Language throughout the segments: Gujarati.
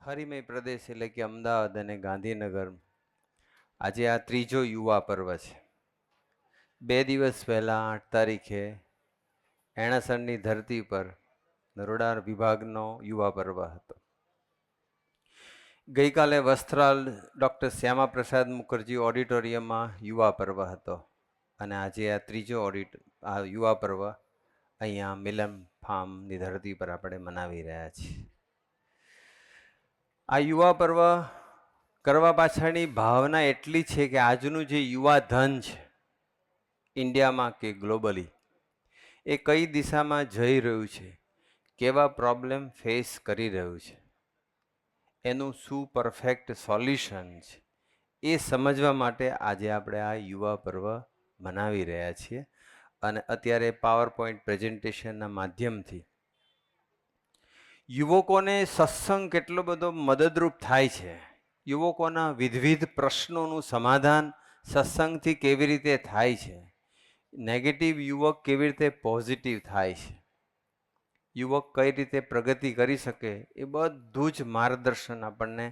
હરિમય પ્રદેશ એટલે કે અમદાવાદ અને ગાંધીનગર આજે આ ત્રીજો યુવા પર્વ છે. 2 દિવસ પહેલા 8 તારીખે એણાસણની ધરતી પર નરોડા વિભાગનો યુવા પર્વ હતો. ગઈકાલે વસ્ત્રાલ ડૉક્ટર શ્યામા પ્રસાદ મુખર્જી ઓડિટોરિયમમાં યુવા પર્વ હતો અને આજે આ ત્રીજો આ યુવા પર્વ અહીંયા મિલન ફાર્મની ધરતી પર આપણે મનાવી રહ્યા છીએ. આ યુવા પર્વ કરવા પાછળની ભાવના એટલી છે કે આજનું જે યુવા ધન છે ઇન્ડિયામાં કે ગ્લોબલી, એ કઈ દિશામાં જઈ રહ્યું છે, કેવા પ્રોબ્લેમ ફેસ કરી રહ્યું છે, એનું શું પરફેક્ટ સોલ્યુશન છે, એ સમજવા માટે આજે આપણે આ યુવા પર્વ મનાવી રહ્યા છીએ. અને અત્યારે પાવર પોઈન્ટ પ્રેઝન્ટેશનના માધ્યમથી યુવકોને સત્સંગ કેટલો બધો મદદરૂપ થાય છે, યુવકોના વિવિધ પ્રશ્નોનું સમાધાન સત્સંગથી કેવી રીતે થાય છે, નેગેટિવ યુવક કેવી રીતે પોઝિટિવ થાય છે, યુવક કઈ રીતે પ્રગતિ કરી શકે, એ બધું જ માર્ગદર્શન આપણને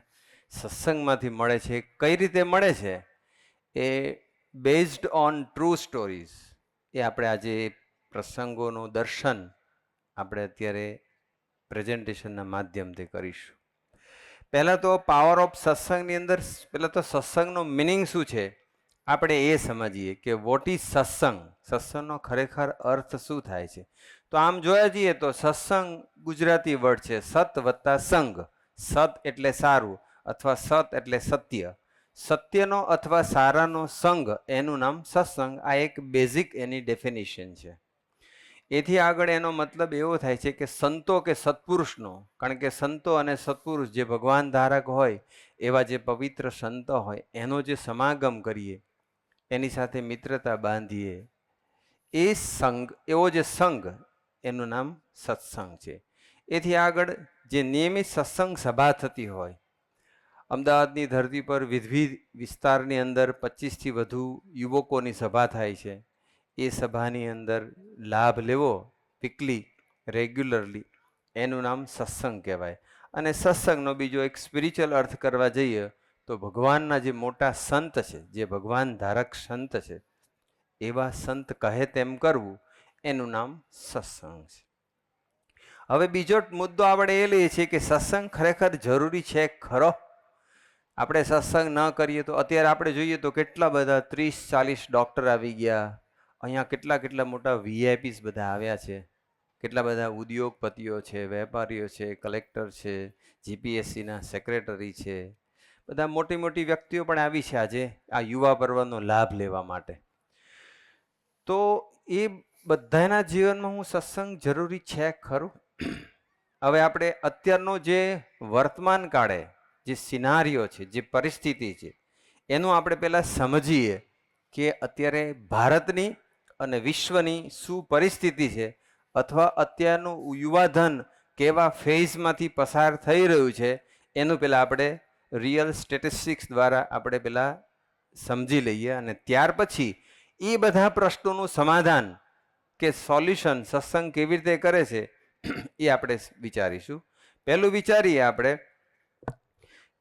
સત્સંગમાંથી મળે છે. કઈ રીતે મળે છે એ બેઝડ ઓન ટ્રુ સ્ટોરીઝ, એ આપણે આજે પ્રસંગોનું દર્શન આપણે અત્યારે પ્રેઝન્ટેશનના માધ્યમથી કરીશું. પહેલાં તો પાવર ઓફ સત્સંગની અંદર પહેલાં તો સત્સંગનો મિનિંગ શું છે આપણે એ સમજીએ કે વોટ ઇઝ સત્સંગ, સત્સંગનો ખરેખર અર્થ શું થાય છે. તો આમ જોયા જઈએ તો સત્સંગ ગુજરાતી વર્ડ છે, સત વત્તા સંગ. સત એટલે સારું અથવા સત એટલે સત્ય, સત્યનો અથવા સારાનો સંગ, એનું નામ સત્સંગ. આ એક બેઝિક એની ડેફિનેશન છે. એથી આગળ એનો મતલબ એવો થાય છે કે સંતો કે સત્પુરુષનો, કારણ કે સંતો અને સત્પુરુષ જે ભગવાન ધારક હોય એવા જે પવિત્ર સંતો હોય એનો જે સમાગમ કરીએ, એની સાથે મિત્રતા બાંધીએ, એ સંગ, એવો જે સંગ, એનું નામ સત્સંગ છે. એથી આગળ જે નિયમિત સત્સંગ સભા થતી હોય, અમદાવાદની ધરતી પર વિવિધ વિસ્તારની અંદર 25થી વધુ યુવકોની સભા થાય છે. એ સભાની અંદર લાભ લેવો વીકલી, રેગ્યુલરલી, એનું નામ સત્સંગ કહેવાય. અને સત્સંગનો બીજો એક સ્પિરિચ્યુઅલ અર્થ કરવા જઈએ તો ભગવાનના જે મોટા સંત છે, જે ભગવાન ધારક સંત છે, એવા સંત કહે તેમ કરવું, એનું નામ સત્સંગ છે. હવે બીજો મુદ્દો આપણે એ લઈએ છીએ કે સત્સંગ ખરેખર જરૂરી છે ખરો? આપણે સત્સંગ ન કરીએ તો અત્યારે આપણે જોઈએ તો કેટલા બધા 30-40 ડૉક્ટર આવી ગયા, અહીંયા કેટલા મોટા વીઆઈપીસ બધા આવ્યા છે, કેટલા બધા ઉદ્યોગપતિઓ છે, વેપારીઓ છે, કલેક્ટર છે, જીપીએસસીના સેક્રેટરી છે, બધા મોટી વ્યક્તિઓ પણ આવી છે આજે આ યુવા પર્વનો લાભ લેવા માટે. તો એ બધાના જીવનમાં હું સત્સંગ જરૂરી છે ખરું? હવે આપણે અત્યારનો જે વર્તમાન કાળે જે સિનારીઓ છે, જે પરિસ્થિતિ છે, એનું આપણે પહેલાં સમજીએ કે અત્યારે ભારતની અને વિશ્વની શું પરિસ્થિતિ છે, અથવા અત્યારનું યુવાધન કેવા ફેઝમાંથી પસાર થઈ રહ્યું છે, એનું પહેલાં આપણે રિયલ સ્ટેટિસ્ટિક્સ દ્વારા આપણે પહેલાં સમજી લઈએ. અને ત્યાર પછી એ બધા પ્રશ્નોનું સમાધાન કે સોલ્યુશન સત્સંગ કેવી રીતે કરે છે એ આપણે વિચારીશું. પહેલું વિચારીએ આપણે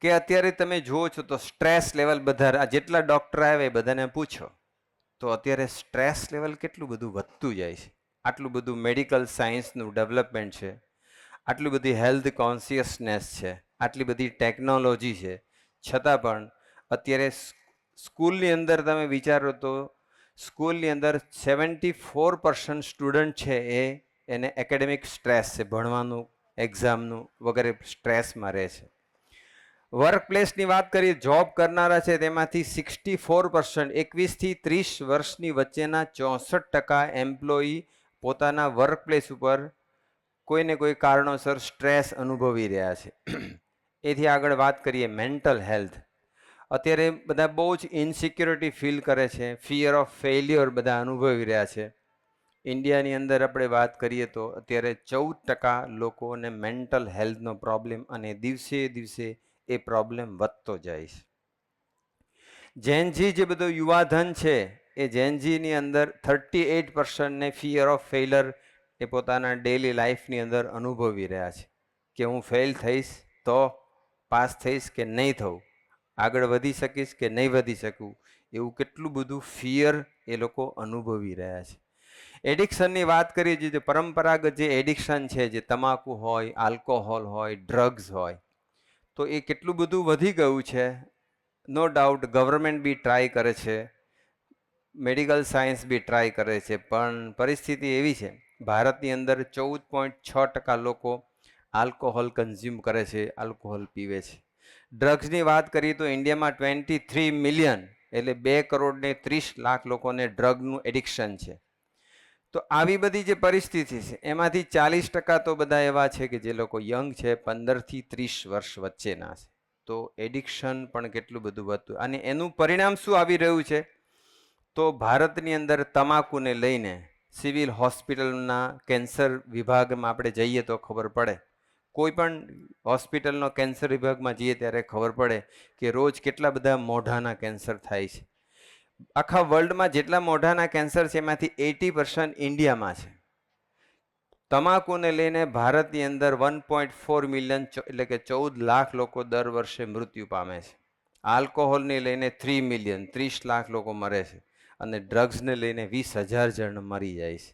કે અત્યારે તમે જુઓ છો તો સ્ટ્રેસ લેવલ, બધા જેટલા ડૉક્ટર આવે એ બધાને પૂછો તો અત્યારે સ્ટ્રેસ લેવલ કેટલું બધું વધતું જાય છે. આટલું બધું મેડિકલ સાયન્સનું ડેવલપમેન્ટ છે, આટલી બધી હેલ્થ કોન્શિયસનેસ છે, આટલી બધી ટેકનોલોજી છે, છતાં પણ અત્યારે સ્કૂલની અંદર તમે વિચારો તો સ્કૂલની અંદર 74% સ્ટુડન્ટ છે એને એકેડેમિક સ્ટ્રેસ છે, ભણવાનું, એક્ઝામનું વગેરે સ્ટ્રેસમાં રહે છે. વર્ક પ્લેસની વાત કરીએ, જોબ કરનારા છે તેમાંથી 64%, 21થી 30 વર્ષની વચ્ચેના 64% એમ્પ્લોયી પોતાના વર્ક પ્લેસ ઉપર કોઈને કોઈ કારણોસર સ્ટ્રેસ અનુભવી રહ્યા છે. એથી આગળ વાત કરીએ મેન્ટલ હેલ્થ. અત્યારે બધા બહુ જ ઇનસિક્યોરિટી ફીલ કરે છે, ફિયર ઓફ ફેલ્યોર બધા અનુભવી રહ્યા છે. ઇન્ડિયાની અંદર આપણે વાત કરીએ તો અત્યારે 14% લોકોને મેન્ટલ હેલ્થનો પ્રોબ્લેમ, અને દિવસે દિવસે એ પ્રોબ્લેમ વધતો જાય છે. જેનજી જે બધો યુવાધન છે એ જેનજીની અંદર 38%ને ફિયર ઓફ ફેલર એ પોતાના ડેલી લાઈફની અંદર અનુભવી રહ્યા છે કે હું ફેલ થઈશ તો પાસ થઈશ કે નહીં થવું, આગળ વધી શકીશ કે નહીં વધી શકું, એવું કેટલું બધું ફિયર એ લોકો અનુભવી રહ્યા છે. એડિક્શનની વાત કરીએ છીએ, જે પરંપરાગત જે એડિક્શન છે, જે તમાકુ હોય, આલ્કોહોલ હોય, ડ્રગ્સ હોય, તો એ કેટલું બધું વધી ગયું છે. નો ડાઉટ ગવર્મેન્ટ બી ટ્રાય કરે છે, મેડિકલ સાયન્સ બી ટ્રાય કરે છે, પણ પરિસ્થિતિ એવી છે, ભારતની અંદર 14.6% લોકો આલ્કોહોલ કન્ઝ્યુમ કરે છે, આલ્કોહોલ પીવે છે. ડ્રગ્સની વાત કરીએ તો ઇન્ડિયામાં 23 મિલિયન એટલે 2,30,00,000 લોકોને ડ્રગનું એડિક્શન છે. તો આવી બધી જે પરિસ્થિતિ છે એમાંથી 40% તો બધા એવા છે કે જે લોકો યંગ છે, 15થી 30 વર્ષ વચ્ચેના છે. તો એડિક્શન પણ કેટલું બધું વધતું, અને એનું પરિણામ શું આવી રહ્યું છે, તો ભારતની અંદર તમાકુને લઈને સિવિલ હોસ્પિટલના કેન્સર વિભાગમાં આપણે જઈએ તો ખબર પડે, કોઈ પણ હોસ્પિટલનો કેન્સર વિભાગમાં જઈએ ત્યારે ખબર પડે કે રોજ કેટલા બધા મોઢાના કેન્સર થાય છે. આખા વર્લ્ડમાં જેટલા મોઢાના કેન્સર છે એમાંથી 80% ઇન્ડિયામાં છે. તમાકુને લઈને ભારતની અંદર 1.4 મિલિયન એટલે કે 14 લાખ લોકો દર વર્ષે મૃત્યુ પામે છે. આલ્કોહોલને લઈને 3 મિલિયન 30 લાખ લોકો મરે છે, અને ડ્રગ્સને લઈને 20,000 જણ મરી જાય છે.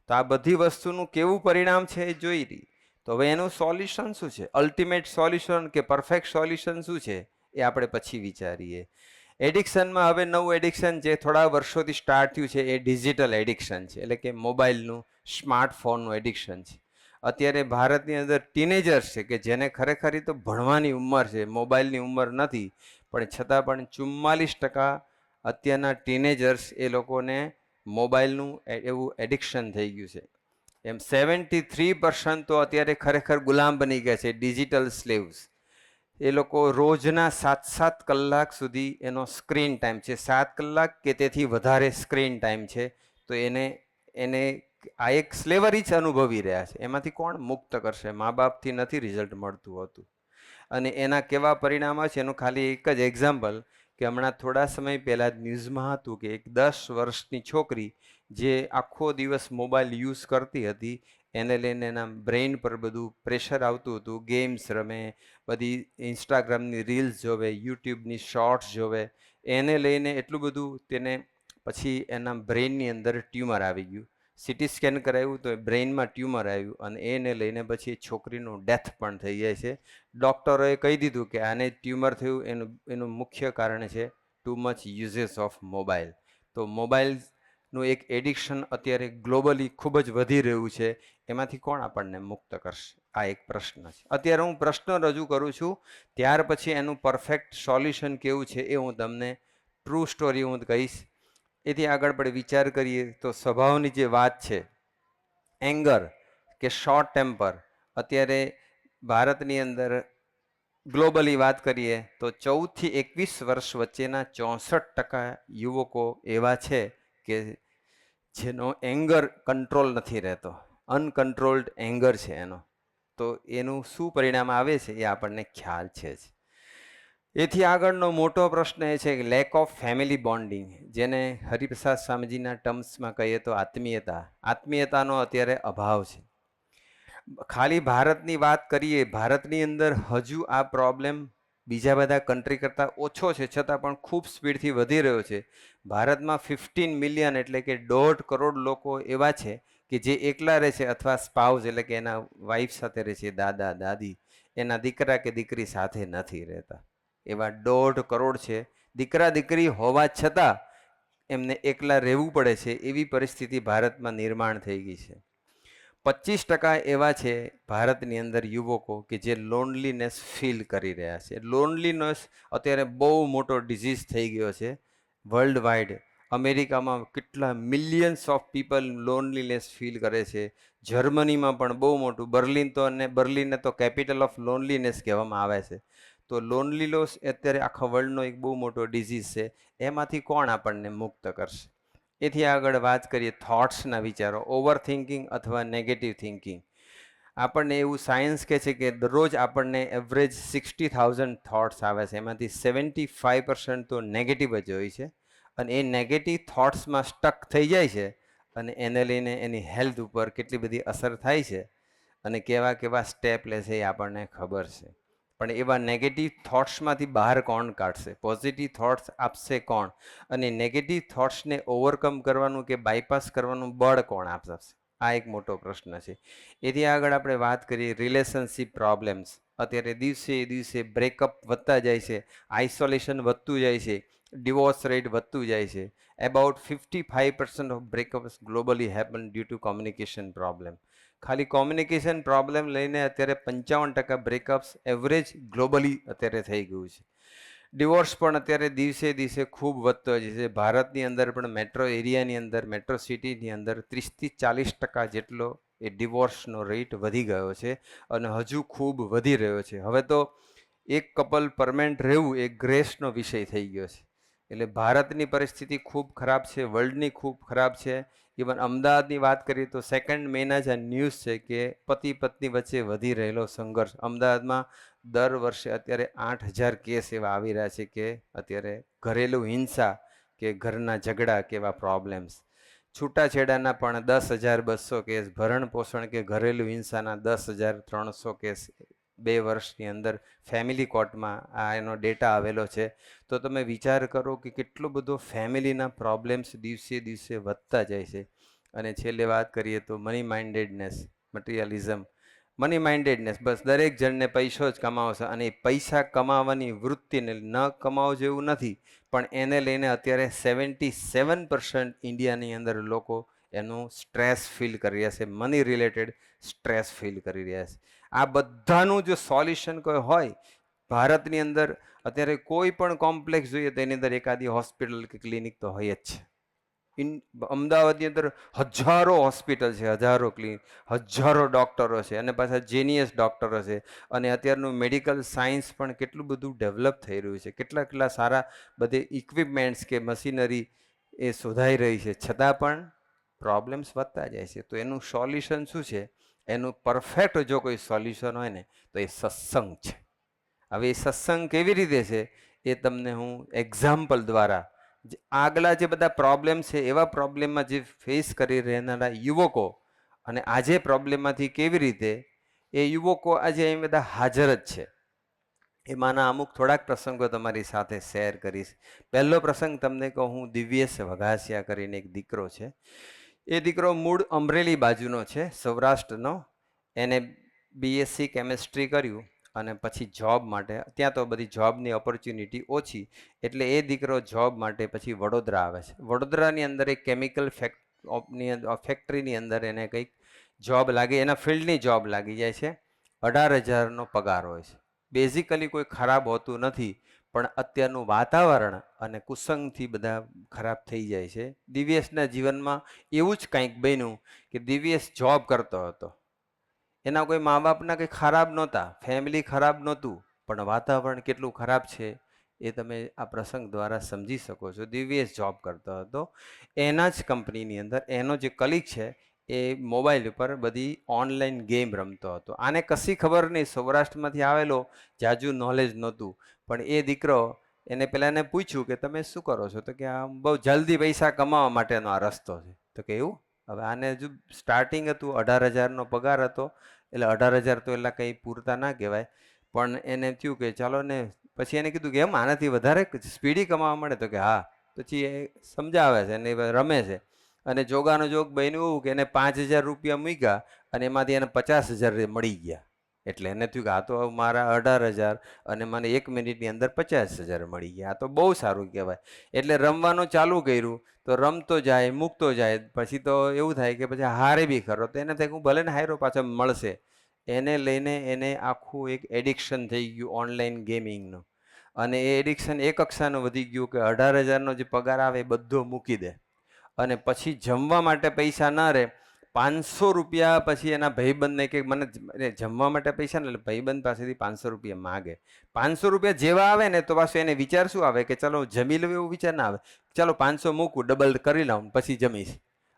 તો આ બધી વસ્તુનું કેવું પરિણામ છે એ જોઈ રહી. તો હવે એનું સોલ્યુશન શું છે, અલ્ટિમેટ સોલ્યુશન કે પરફેક્ટ સોલ્યુશન શું છે, એ આપણે પછી વિચારીએ. એડિક્શનમાં હવે નવું એડિક્શન જે થોડા વર્ષોથી સ્ટાર્ટ થયું છે એ ડિજિટલ એડિક્શન છે, એટલે કે મોબાઈલનું, સ્માર્ટફોનનું એડિક્શન છે. અત્યારે ભારતની અંદર ટીનેજર્સ છે કે જેને ખરેખર તો ભણવાની ઉંમર છે, મોબાઈલની ઉંમર નથી, પણ છતાં પણ 44% અત્યારના ટીનેજર્સ એ લોકોને મોબાઈલનું એવું એડિક્શન થઈ ગયું છે. એમ 73% તો અત્યારે ખરેખર ગુલામ બની ગયા છે, ડિજિટલ સ્લેવ્સ. એ લોકો રોજના 7-7 કલાક સુધી એનો સ્ક્રીન ટાઈમ છે, 7 કલાક કે તેથી વધારે સ્ક્રીન ટાઈમ છે. તો એને આ એક સ્લેવરી જ અનુભવી રહ્યા છે. એમાંથી કોણ મુક્ત કરશે? મા બાપથી નથી રિઝલ્ટ મળતું હોતું. અને એના કેવા પરિણામો છે એનું ખાલી એક જ એક્ઝામ્પલ, કે હમણાં થોડા સમય પહેલાં ન્યૂઝમાં હતું કે એક 10 વર્ષની છોકરી જે આખો દિવસ મોબાઈલ યુઝ કરતી હતી, એને લઈને એના બ્રેઇન પર બધું પ્રેશર આવતું હતું, ગેમ્સ રમે, બધી ઇન્સ્ટાગ્રામની રીલ્સ જોવે, યુટ્યુબની શોર્ટ્સ જોવે, એને લઈને એટલું બધું તેને પછી એના બ્રેઇનની અંદર ટ્યુમર આવી ગયું. સિટી સ્કેન કરાવ્યું તો બ્રેઇનમાં ટ્યુમર આવ્યું, અને એને લઈને પછી છોકરીનું ડેથ પણ થઈ જાય છે. ડૉક્ટરોએ કહી દીધું કે આને ટ્યુમર થયું એનું મુખ્ય કારણ છે too much uses of mobile. તો મોબાઈલનું એક એડિક્શન અત્યારે ગ્લોબલી ખૂબ જ વધી રહ્યું છે. એમાંથી કોણ આપણને મુક્ત કરશે? આ એક પ્રશ્ન છે. અત્યારે હું પ્રશ્ન રજૂ કરું છું, ત્યાર પછી એનું પરફેક્ટ સોલ્યુશન કેવું છે એ હું તમને ટ્રુ સ્ટોરી હું કહીશ. એથી આગળ આપણે વિચાર કરીએ તો સ્વભાવની જે વાત છે, એંગર કે શોર્ટ ટેમ્પર, અત્યારે ભારતની અંદર ગ્લોબલી વાત કરીએ તો 14 થી 21 વર્ષ વચ્ચેના 64% યુવકો એવા છે કે જેનો એંગર કંટ્રોલ નથી રહેતો, અનકન્ટ્રોલ્ડ એંગર છે એનો. તો એનું શું પરિણામ આવે છે એ આપણને ખ્યાલ છે જ. એથી આગળનો મોટો પ્રશ્ન એ છે કે લેક ઓફ ફેમિલી બોન્ડિંગ, જેને હરિપ્રસાદ સ્વામીજીના ટર્મ્સમાં કહીએ તો આત્મીયતાનો અત્યારે અભાવ છે. ખાલી ભારતની વાત કરીએ, ભારતની અંદર હજુ આ પ્રોબ્લેમ બીજા બધા કન્ટ્રી કરતાં ઓછો છે, છતાં પણ ખૂબ સ્પીડથી વધી રહ્યો છે. ભારતમાં 15 મિલિયન એટલે કે 1.5 કરોડ લોકો એવા છે કે જે એકલા રહે છે, અથવા સ્પાઉસ એટલે કે એના વાઈફ સાથે રહે છે, દાદા દાદી, એના દીકરા કે દીકરી સાથે નથી રહેતા. એવા 1.5 કરોડ છે. દીકરા દીકરી હોવા છતાં એમને એકલા રહેવું પડે છે, એવી પરિસ્થિતિ ભારતમાં નિર્માણ થઈ ગઈ છે. 25% એવા છે ભારતની અંદર યુવકો કે જે લોનલીનેસ ફીલ કરી રહ્યા છે. લોનલીનેસ અત્યારે બહુ મોટો ડિઝીઝ થઈ ગયો છે વર્લ્ડ વાઇડ. અમેરિકામાં કેટલા millions of people loneliness feel કરે છે. જર્મનીમાં પણ બહુ મોટું, બર્લિનને તો કેપિટલ ઓફ લોનલીનેસ કહેવામાં આવે છે. તો લોનલીનેસ અત્યારે આખા વર્લ્ડનો એક બહુ મોટો ડિઝીઝ છે. એમાંથી કોણ આપણને મુક્ત કરશે? એથી આગળ વાત કરીએ થોટ્સના વિચારો, ઓવર થિંકિંગ અથવા નેગેટિવ થિંકિંગ. આપણને એવું સાયન્સ કહે છે કે દરરોજ આપણને એવરેજ 60,000 થોટ્સ આવે છે, એમાંથી 75% તો નેગેટિવ જ હોય છે. અને એ નેગેટિવ થોટ્સમાં સ્ટક થઈ જાય છે, અને એને લઈને એની હેલ્થ ઉપર કેટલી બધી અસર થાય છે, અને કેવા કેવા સ્ટેપ લે છે એ આપણને ખબર છે. પણ એવા નેગેટિવ થોટ્સમાંથી બહાર કોણ કાઢશે? પોઝિટિવ થોટ્સ આપશે કોણ? અને નેગેટિવ થોટ્સને ઓવરકમ કરવાનું કે બાયપાસ કરવાનું બળ કોણ આપશે? આ એક મોટો પ્રશ્ન છે. એથી આગળ આપણે વાત કરીએ રિલેશનશિપ પ્રોબ્લેમ્સ. અત્યારે દિવસે દિવસે બ્રેકઅપ વધતા જાય છે, આઇસોલેશન વધતું જાય છે, ડિવોર્સ રેટ વધતું જાય છે. About 55% of breakups globally happen due to communication problem. ખાલી કોમ્યુનિકેશન પ્રોબ્લેમ લઈને અત્યારે 55% બ્રેકઅપ્સ એવરેજ ગ્લોબલી અત્યારે થઈ ગયું છે. ડિવોર્સ પણ અત્યારે દિવસે દિવસે ખૂબ વધતો જાય છે. ભારતની અંદર પણ મેટ્રો એરિયાની અંદર, મેટ્રો સિટીની અંદર 30-40% જેટલો એ ડિવોર્સનો રેટ વધી ગયો છે અને હજુ ખૂબ વધી રહ્યો છે. હવે તો એક કપલ પરમેનન્ટ રહેવું એ ગ્રેસનો વિષય થઈ ગયો છે. એટલે ભારતની પરિસ્થિતિ ખૂબ ખરાબ છે, વર્લ્ડની ખૂબ ખરાબ છે. ઇવન અમદાવાદની વાત કરીએ તો 2 મેના જ આ ન્યૂઝ છે કે પતિ પત્ની વચ્ચે વધી રહેલો સંઘર્ષ. અમદાવાદમાં દર વર્ષે અત્યારે 8,000 કેસ એવા આવી રહ્યા છે કે અત્યારે ઘરેલું હિંસા કે ઘરના ઝઘડા કે એવા પ્રોબ્લેમ્સ. છૂટાછેડાના પણ 10,200 કેસ, ભરણ પોષણ કે ઘરેલું હિંસાના 10,300 કેસ 2 વર્ષની અંદર ફેમિલી કોર્ટમાં આ એનો ડેટા આવેલો છે. તો તમે વિચાર કરો કે કેટલો બધો ફેમિલીના પ્રોબ્લેમ્સ દિવસે દિવસે વધતા જાય છે. અને છેલ્લે વાત કરીએ તો મની માઇન્ડેડનેસ, મટીરિયલિઝમ, મની માઇન્ડેડનેસ, બસ દરેક જણને પૈસો જ કમાવશે અને પૈસા કમાવાની વૃત્તિને ન કમાવો જેવું નથી, પણ એને લઈને અત્યારે 77% ઇન્ડિયાની અંદર લોકો એનું સ્ટ્રેસ ફીલ કરી રહ્યા છે, મની રિલેટેડ સ્ટ્રેસ ફીલ કરી રહ્યા છે. આ બધાનું જો સોલ્યુશન કોઈ હોય, ભારતની અંદર અત્યારે કોઈ પણ કોમ્પ્લેક્સ જોઈએ તો એની અંદર એકાદી હોસ્પિટલ કે ક્લિનિક તો હોય જ છે. અમદાવાદની અંદર હજારો હોસ્પિટલ છે, હજારો ક્લિનિક, હજારો ડૉક્ટરો છે અને પાછા જેનિયસ ડૉક્ટરો છે. અને અત્યારનું મેડિકલ સાયન્સ પણ કેટલું બધું ડેવલપ થઈ રહ્યું છે, કેટલા કેટલા સારા બધે ઇક્વિપમેન્ટ્સ કે મશીનરી એ શોધાઈ રહી છે, છતાં પણ પ્રોબ્લેમ્સ વધતા જાય છે. તો એનું સોલ્યુશન શું છે? એનું પરફેક્ટ જો કોઈ સોલ્યુશન હોય ને તો એ સત્સંગ છે. હવે એ સત્સંગ કેવી રીતે છે એ તમને હું એક્ઝામ્પલ દ્વારા, આગલા જે બધા પ્રોબ્લેમ છે એવા પ્રોબ્લેમમાં જે ફેસ કરી રહેનારા યુવકો અને આજે પ્રોબ્લેમમાંથી કેવી રીતે એ યુવકો આજે અહીં બધા હાજર જ છે, એમાંના અમુક થોડાક પ્રસંગો તમારી સાથે શેર કરીશ. પહેલો પ્રસંગ તમને કહું, હું દિવ્યેશ વઘાસિયા કરીને એક દીકરો છે. એ દીકરો મૂળ અમરેલી બાજુનો છે, સૌરાષ્ટ્રનો. એને BSc કેમેસ્ટ્રી કર્યું અને પછી જોબ માટે, ત્યાં તો બધી જોબની ઓપોર્ચ્યુનિટી ઓછી, એટલે એ દીકરો જોબ માટે પછી વડોદરા આવે છે. વડોદરાની અંદર એક કેમિકલ ફેક્ટરીની અંદર એને કંઈક જોબ લાગી, એના ફિલ્ડની જોબ લાગી જાય છે. 18,000નો પગાર હોય છે. બેઝિકલી કોઈ ખરાબ હોતું નથી, પણ અત્યારનું વાતાવરણ અને કુસંગથી બધા ખરાબ થઈ જાય છે. દિવ્યેશના જીવનમાં એવું જ કંઈક બન્યું કે દિવ્યેશ જોબ કરતો હતો. એના કોઈ મા બાપના કંઈ ખરાબ નહોતા, ફેમિલી ખરાબ નહોતું, પણ વાતાવરણ કેટલું ખરાબ છે એ તમે આ પ્રસંગ દ્વારા સમજી શકો છો. દિવ્યેશ જોબ કરતો હતો. એના જ કંપનીની અંદર એનો જે કલીગ છે એ મોબાઈલ ઉપર બધી ઓનલાઈન ગેમ રમતો હતો. આને કશી ખબર નહીં, સૌરાષ્ટ્રમાંથી આવેલો, જાજુ નોલેજ નહોતું. પણ એ દીકરો, એને પહેલાં એને પૂછ્યું કે તમે શું કરો છો? તો કે આ બહુ જલ્દી પૈસા કમાવા માટેનો આ રસ્તો છે. તો કે એવું? હવે આને હજુ સ્ટાર્ટિંગ હતું, 18,000નો પગાર હતો, એટલે 18,000 તો એટલા કંઈ પૂરતા ના કહેવાય. પણ એને થયું કે ચાલો ને, પછી એને કીધું કે એમ આનાથી વધારે સ્પીડી કમાવા મળે? તો કે હા. પછી એ સમજાવે છે અને રમે છે. અને જોગાનો જોગ બન્યું એવું કે એને 5,000 રૂપિયા મૂક્યા અને એમાંથી એને 50,000 મળી ગયા. એટલે એને થયું કે આ તો મારા 18,000 અને મને 1 મિનિટની અંદર 50,000 મળી ગયા, આ તો બહુ સારું કહેવાય. એટલે રમવાનું ચાલુ કર્યું, તો રમતો જાય, મૂકતો જાય, પછી તો એવું થાય કે પછી હારે બી ખરો. તો એને થાય હું ભલે ને હાર્યો, પાછો મળશે. એને લઈને એને આખું એક એડિક્શન થઈ ગયું ઓનલાઈન ગેમિંગનું. અને એ એડિક્શન એ કક્ષાનું વધી ગયું કે 18,000નો જે પગાર આવે એ બધો મૂકી દે. અને પછી જમવા માટે પૈસા ના રહે, 500 રૂપિયા પછી એના ભાઈબંધને કે મને જમવા માટે પૈસા ને, એટલે ભાઈબંધ પાસેથી 500 રૂપિયા માગે. 500 રૂપિયા જેવા આવે ને તો પાછું એને વિચાર શું આવે કે ચલો જમી લઉં, એવું વિચાર ના આવે. ચાલો 500 મૂકું, ડબલ કરી લઉં પછી જમીશ.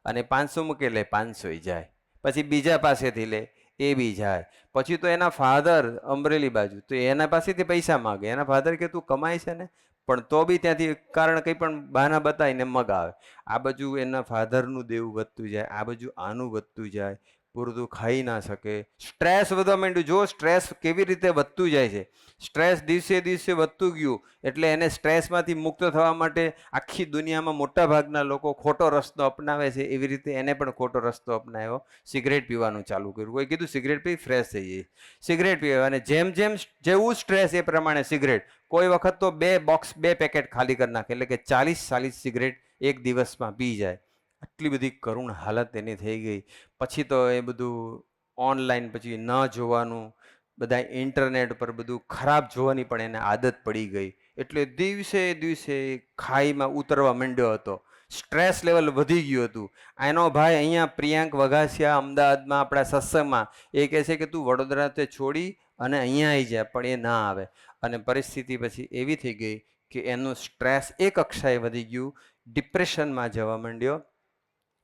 અને 500 મૂકે એટલે 500 જાય. પછી બીજા પાસેથી લે, એ બી જાય. પછી તો એના ફાધર અમરેલી બાજુ, તો એના પાસેથી પૈસા માગે. એના ફાધર કે તું કમાય છે ને, પણ તો બી ત્યાંથી કારણ કંઈ પણ બહાના બતાવીને મગાવે. આ બાજુ એના ફાધરનું દેવું વધતું જાય, આ બાજુ આનું વધતું જાય. પૂરતું ખાઈ ના શકે, સ્ટ્રેસ વધવા માંડ્યું. જો સ્ટ્રેસ કેવી રીતે વધતું જાય છે, સ્ટ્રેસ દિવસે દિવસે વધતું ગયું એટલે એને સ્ટ્રેસમાંથી મુક્ત થવા માટે આખી દુનિયામાં મોટા ભાગના લોકો ખોટો રસ્તો અપનાવે છે. એવી રીતે એને પણ ખોટો રસ્તો અપનાવ્યો, સિગરેટ પીવાનું ચાલુ કર્યું. કોઈ કીધું સિગરેટ પી ફ્રેશ થઈ જાય, સિગરેટ પીવા, અને જેમ જેમ જેવું સ્ટ્રેસ એ પ્રમાણે સિગરેટ. કોઈ વખત તો 2 પેકેટ ખાલી કરી નાખે, એટલે કે 40 સિગરેટ એક દિવસમાં પી જાય. આટલી બધી કરુણ હાલત એની થઈ ગઈ. પછી તો એ બધું ઓનલાઈન પછી ન જોવાનું, બધા ઇન્ટરનેટ પર બધું ખરાબ જોવાની પણ એને આદત પડી ગઈ. એટલે દિવસે દિવસે ખાઈમાં ઉતરવા માંડ્યો હતો, સ્ટ્રેસ લેવલ વધી ગયું હતું. એનો ભાઈ અહીંયા પ્રિયાંક વઘાસિયા અમદાવાદમાં આપણા સત્સંગમાં એ કહે છે કે તું વડોદરા તે છોડી અને અહીંયા આવી જાય, પણ એ ના આવે. અને પરિસ્થિતિ પછી એવી થઈ ગઈ કે એનું સ્ટ્રેસ એક કક્ષાએ વધી ગયું, ડિપ્રેશનમાં જવા માંડ્યો,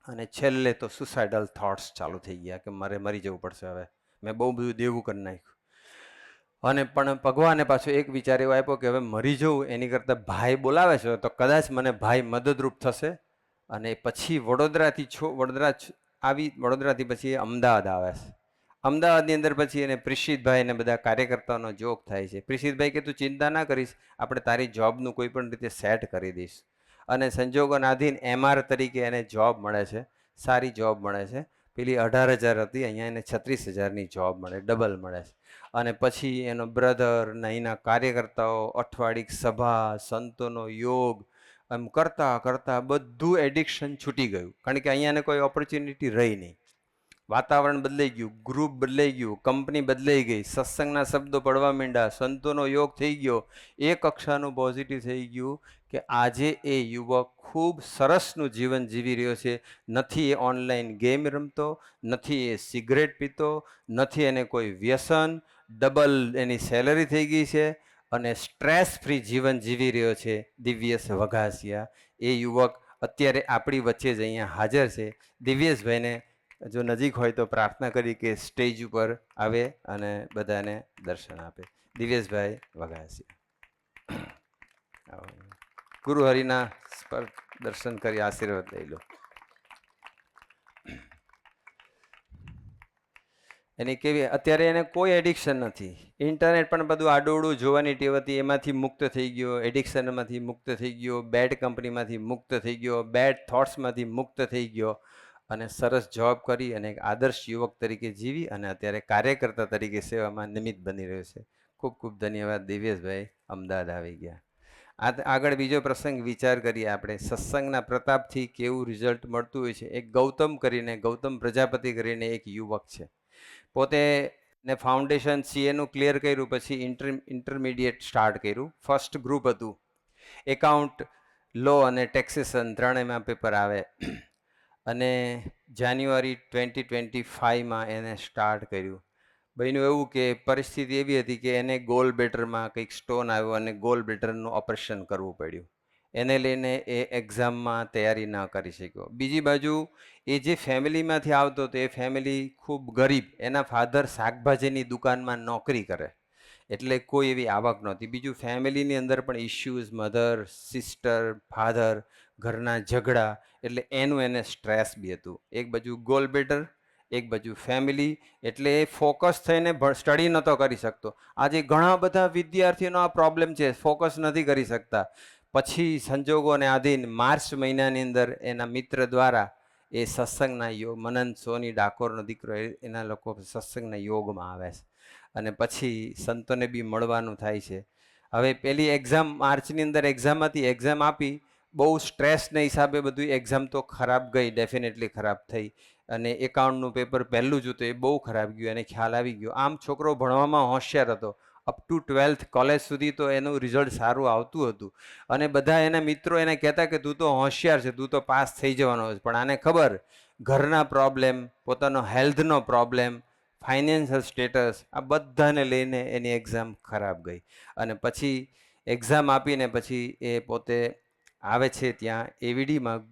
અને છેલ્લે તો સુસાઇડલ થોટ્સ ચાલુ થઈ ગયા કે મારે મરી જવું પડશે, હવે મેં બહુ બધું દેવું કરી નાખ્યું. અને પણ ભગવાને પાછો એક વિચાર એવો આપ્યો કે હવે મરી જવું એની કરતાં ભાઈ બોલાવે છે તો કદાચ મને ભાઈ મદદરૂપ થશે. અને પછી વડોદરાથી પછી અમદાવાદ આવે છે. અમદાવાદની અંદર પછી એને પ્રિશિતભાઈ ને બધા કાર્યકર્તાઓનો જોગ થાય છે. પ્રિશિતભાઈ કે તું ચિંતા ના કરીશ, આપણે તારી જોબનું કોઈ પણ રીતે સેટ કરી દઈશ. અને સંજોગોનાધીન MR તરીકે એને જોબ મળે છે, સારી જોબ મળે છે. પેલી 18,000 હતી, અહીંયા એને 36,000ની જોબ મળે, ડબલ મળે છે. અને પછી એનો બ્રધર ને અહીંના કાર્યકર્તાઓ, અઠવાડિક સભા, સંતોનો યોગ, એમ કરતાં કરતાં બધું એડિક્શન છૂટી ગયું. કારણ કે અહીંયા એને કોઈ ઓપોર્ચ્યુનિટી રહી નહીં. વાતાવરણ બદલાઈ ગયું, ગ્રુપ બદલાઈ ગયું, કંપની બદલાઈ ગઈ, સત્સંગના શબ્દો પડવા માંડ્યા, સંતોનો યોગ થઈ ગયો, એ કક્ષાનું પોઝિટિવ થઈ ગયું કે આજે એ યુવક ખૂબ સરસનું જીવન જીવી રહ્યો છે. નથી એ ઓનલાઈન ગેમ રમતો, નથી એ સિગરેટ પીતો, નથી એને કોઈ વ્યસન, ડબલ એની સેલરી થઈ ગઈ છે અને સ્ટ્રેસ ફ્રી જીવન જીવી રહ્યો છે. દિવ્યેશ વઘાસિયા એ યુવક અત્યારે આપણી વચ્ચે જ અહીંયા હાજર છે. દિવ્યેશભાઈને જો નજીક હોય તો પ્રાર્થના કરી કે સ્ટેજ ઉપર આવે અને બધાને દર્શન આપે. દિવ્યેશભાઈ વઘાસિયા, ગુરુ હરિના દર્શન કરી આશીર્વાદ લઈ લો. એની કેવી અત્યારે એને કોઈ એડિક્શન નથી. ઇન્ટરનેટ પણ બધું આડોડું જોવાની ટેવ હતી, એમાંથી મુક્ત થઈ ગયો, એડિક્શનમાંથી મુક્ત થઈ ગયો, બેડ કંપનીમાંથી મુક્ત થઈ ગયો, બેડ થોટ્સમાંથી મુક્ત થઈ ગયો અને સરસ જોબ કરી અને એક આદર્શ યુવક તરીકે જીવી અને અત્યારે કાર્યકર્તા તરીકે સેવામાં નિમિત્ત બની રહ્યો છે. ખૂબ ખૂબ ધન્યવાદ. દિવ્યેશભાઈ અમદાવાદ આવી ગયા. આગળ બીજો પ્રસંગ વિચાર કરીએ આપણે. સત્સંગના પ્રતાપથી કેવું રિઝલ્ટ મળતું હોય છે. એક ગૌતમ પ્રજાપતિ કરીને એક યુવક છે. પોતે ને ફાઉન્ડેશન CAનું ક્લિયર કર્યું, પછી ઇન્ટરમીડિયેટ સ્ટાર્ટ કર્યું. ફર્સ્ટ ગ્રુપ હતું, એકાઉન્ટ, લો અને ટેક્સેશન ત્રણેયમાં પેપર આવે. અને જાન્યુઆરી 2025માં એને સ્ટાર્ટ કર્યું. બન્યું એવું કે પરિસ્થિતિ એવી હતી કે એને ગોલ બ્લેડરમાં કંઈક સ્ટોન આવ્યો અને ગોલ બ્લેડરનું ઓપરેશન કરવું પડ્યું. એને લઈને એ એક્ઝામમાં તૈયારી ન કરી શક્યો. બીજી બાજુ એ જે ફેમિલીમાંથી આવતો હતો એ ફેમિલી ખૂબ ગરીબ, એના ફાધર શાકભાજીની દુકાનમાં નોકરી કરે એટલે કોઈ એવી આવક નહોતી. બીજું ફેમિલીની અંદર પણ ઇશ્યુઝ, મધર, સિસ્ટર, ફાધર, ઘરના ઝઘડા, એટલે એનું એને સ્ટ્રેસ બી હતું. એક બાજુ ગોલ બ્લેડર, એક બાજુ ફેમિલી, એટલે એ ફોકસ થઈને સ્ટડી નહોતો કરી શકતો. આજે ઘણા બધા વિદ્યાર્થીઓનો આ પ્રોબ્લેમ છે, ફોકસ નથી કરી શકતા. પછી સંજોગોને આધીન માર્ચ મહિનાની અંદર એના મિત્ર દ્વારા એ સત્સંગના યોગ, મનન સોની ડાકોરનો દીકરો, એના લોકો સત્સંગના યોગમાં આવે છે અને પછી સંતોને બી મળવાનું થાય છે. હવે પેલી એક્ઝામ માર્ચની અંદર એક્ઝામ હતી, એક્ઝામ આપી, બહુ સ્ટ્રેસના હિસાબે બધું એક્ઝામ તો ખરાબ ગઈ, ડેફિનેટલી ખરાબ થઈ. અને એકાઉન્ટનું પેપર પહેલું જ હતું એ બહુ ખરાબ ગયું, એને ખ્યાલ આવી ગયો. આમ છોકરો ભણવામાં હોશિયાર હતો, અપ ટુ 12th કોલેજ સુધી તો એનું રિઝલ્ટ સારું આવતું હતું અને બધા એના મિત્રો એને કહેતા કે તું તો હોશિયાર છે, તું તો પાસ થઈ જવાનો છે. પણ આને ખબર, ઘરના પ્રોબ્લેમ, પોતાનો હેલ્થનો પ્રોબ્લેમ, ફાઇનાન્શિયલ સ્ટેટસ, આ બધાને લઈને એની એક્ઝામ ખરાબ ગઈ. અને પછી એક્ઝામ આપીને પછી એ પોતે આવે છે ત્યાં AVDમાં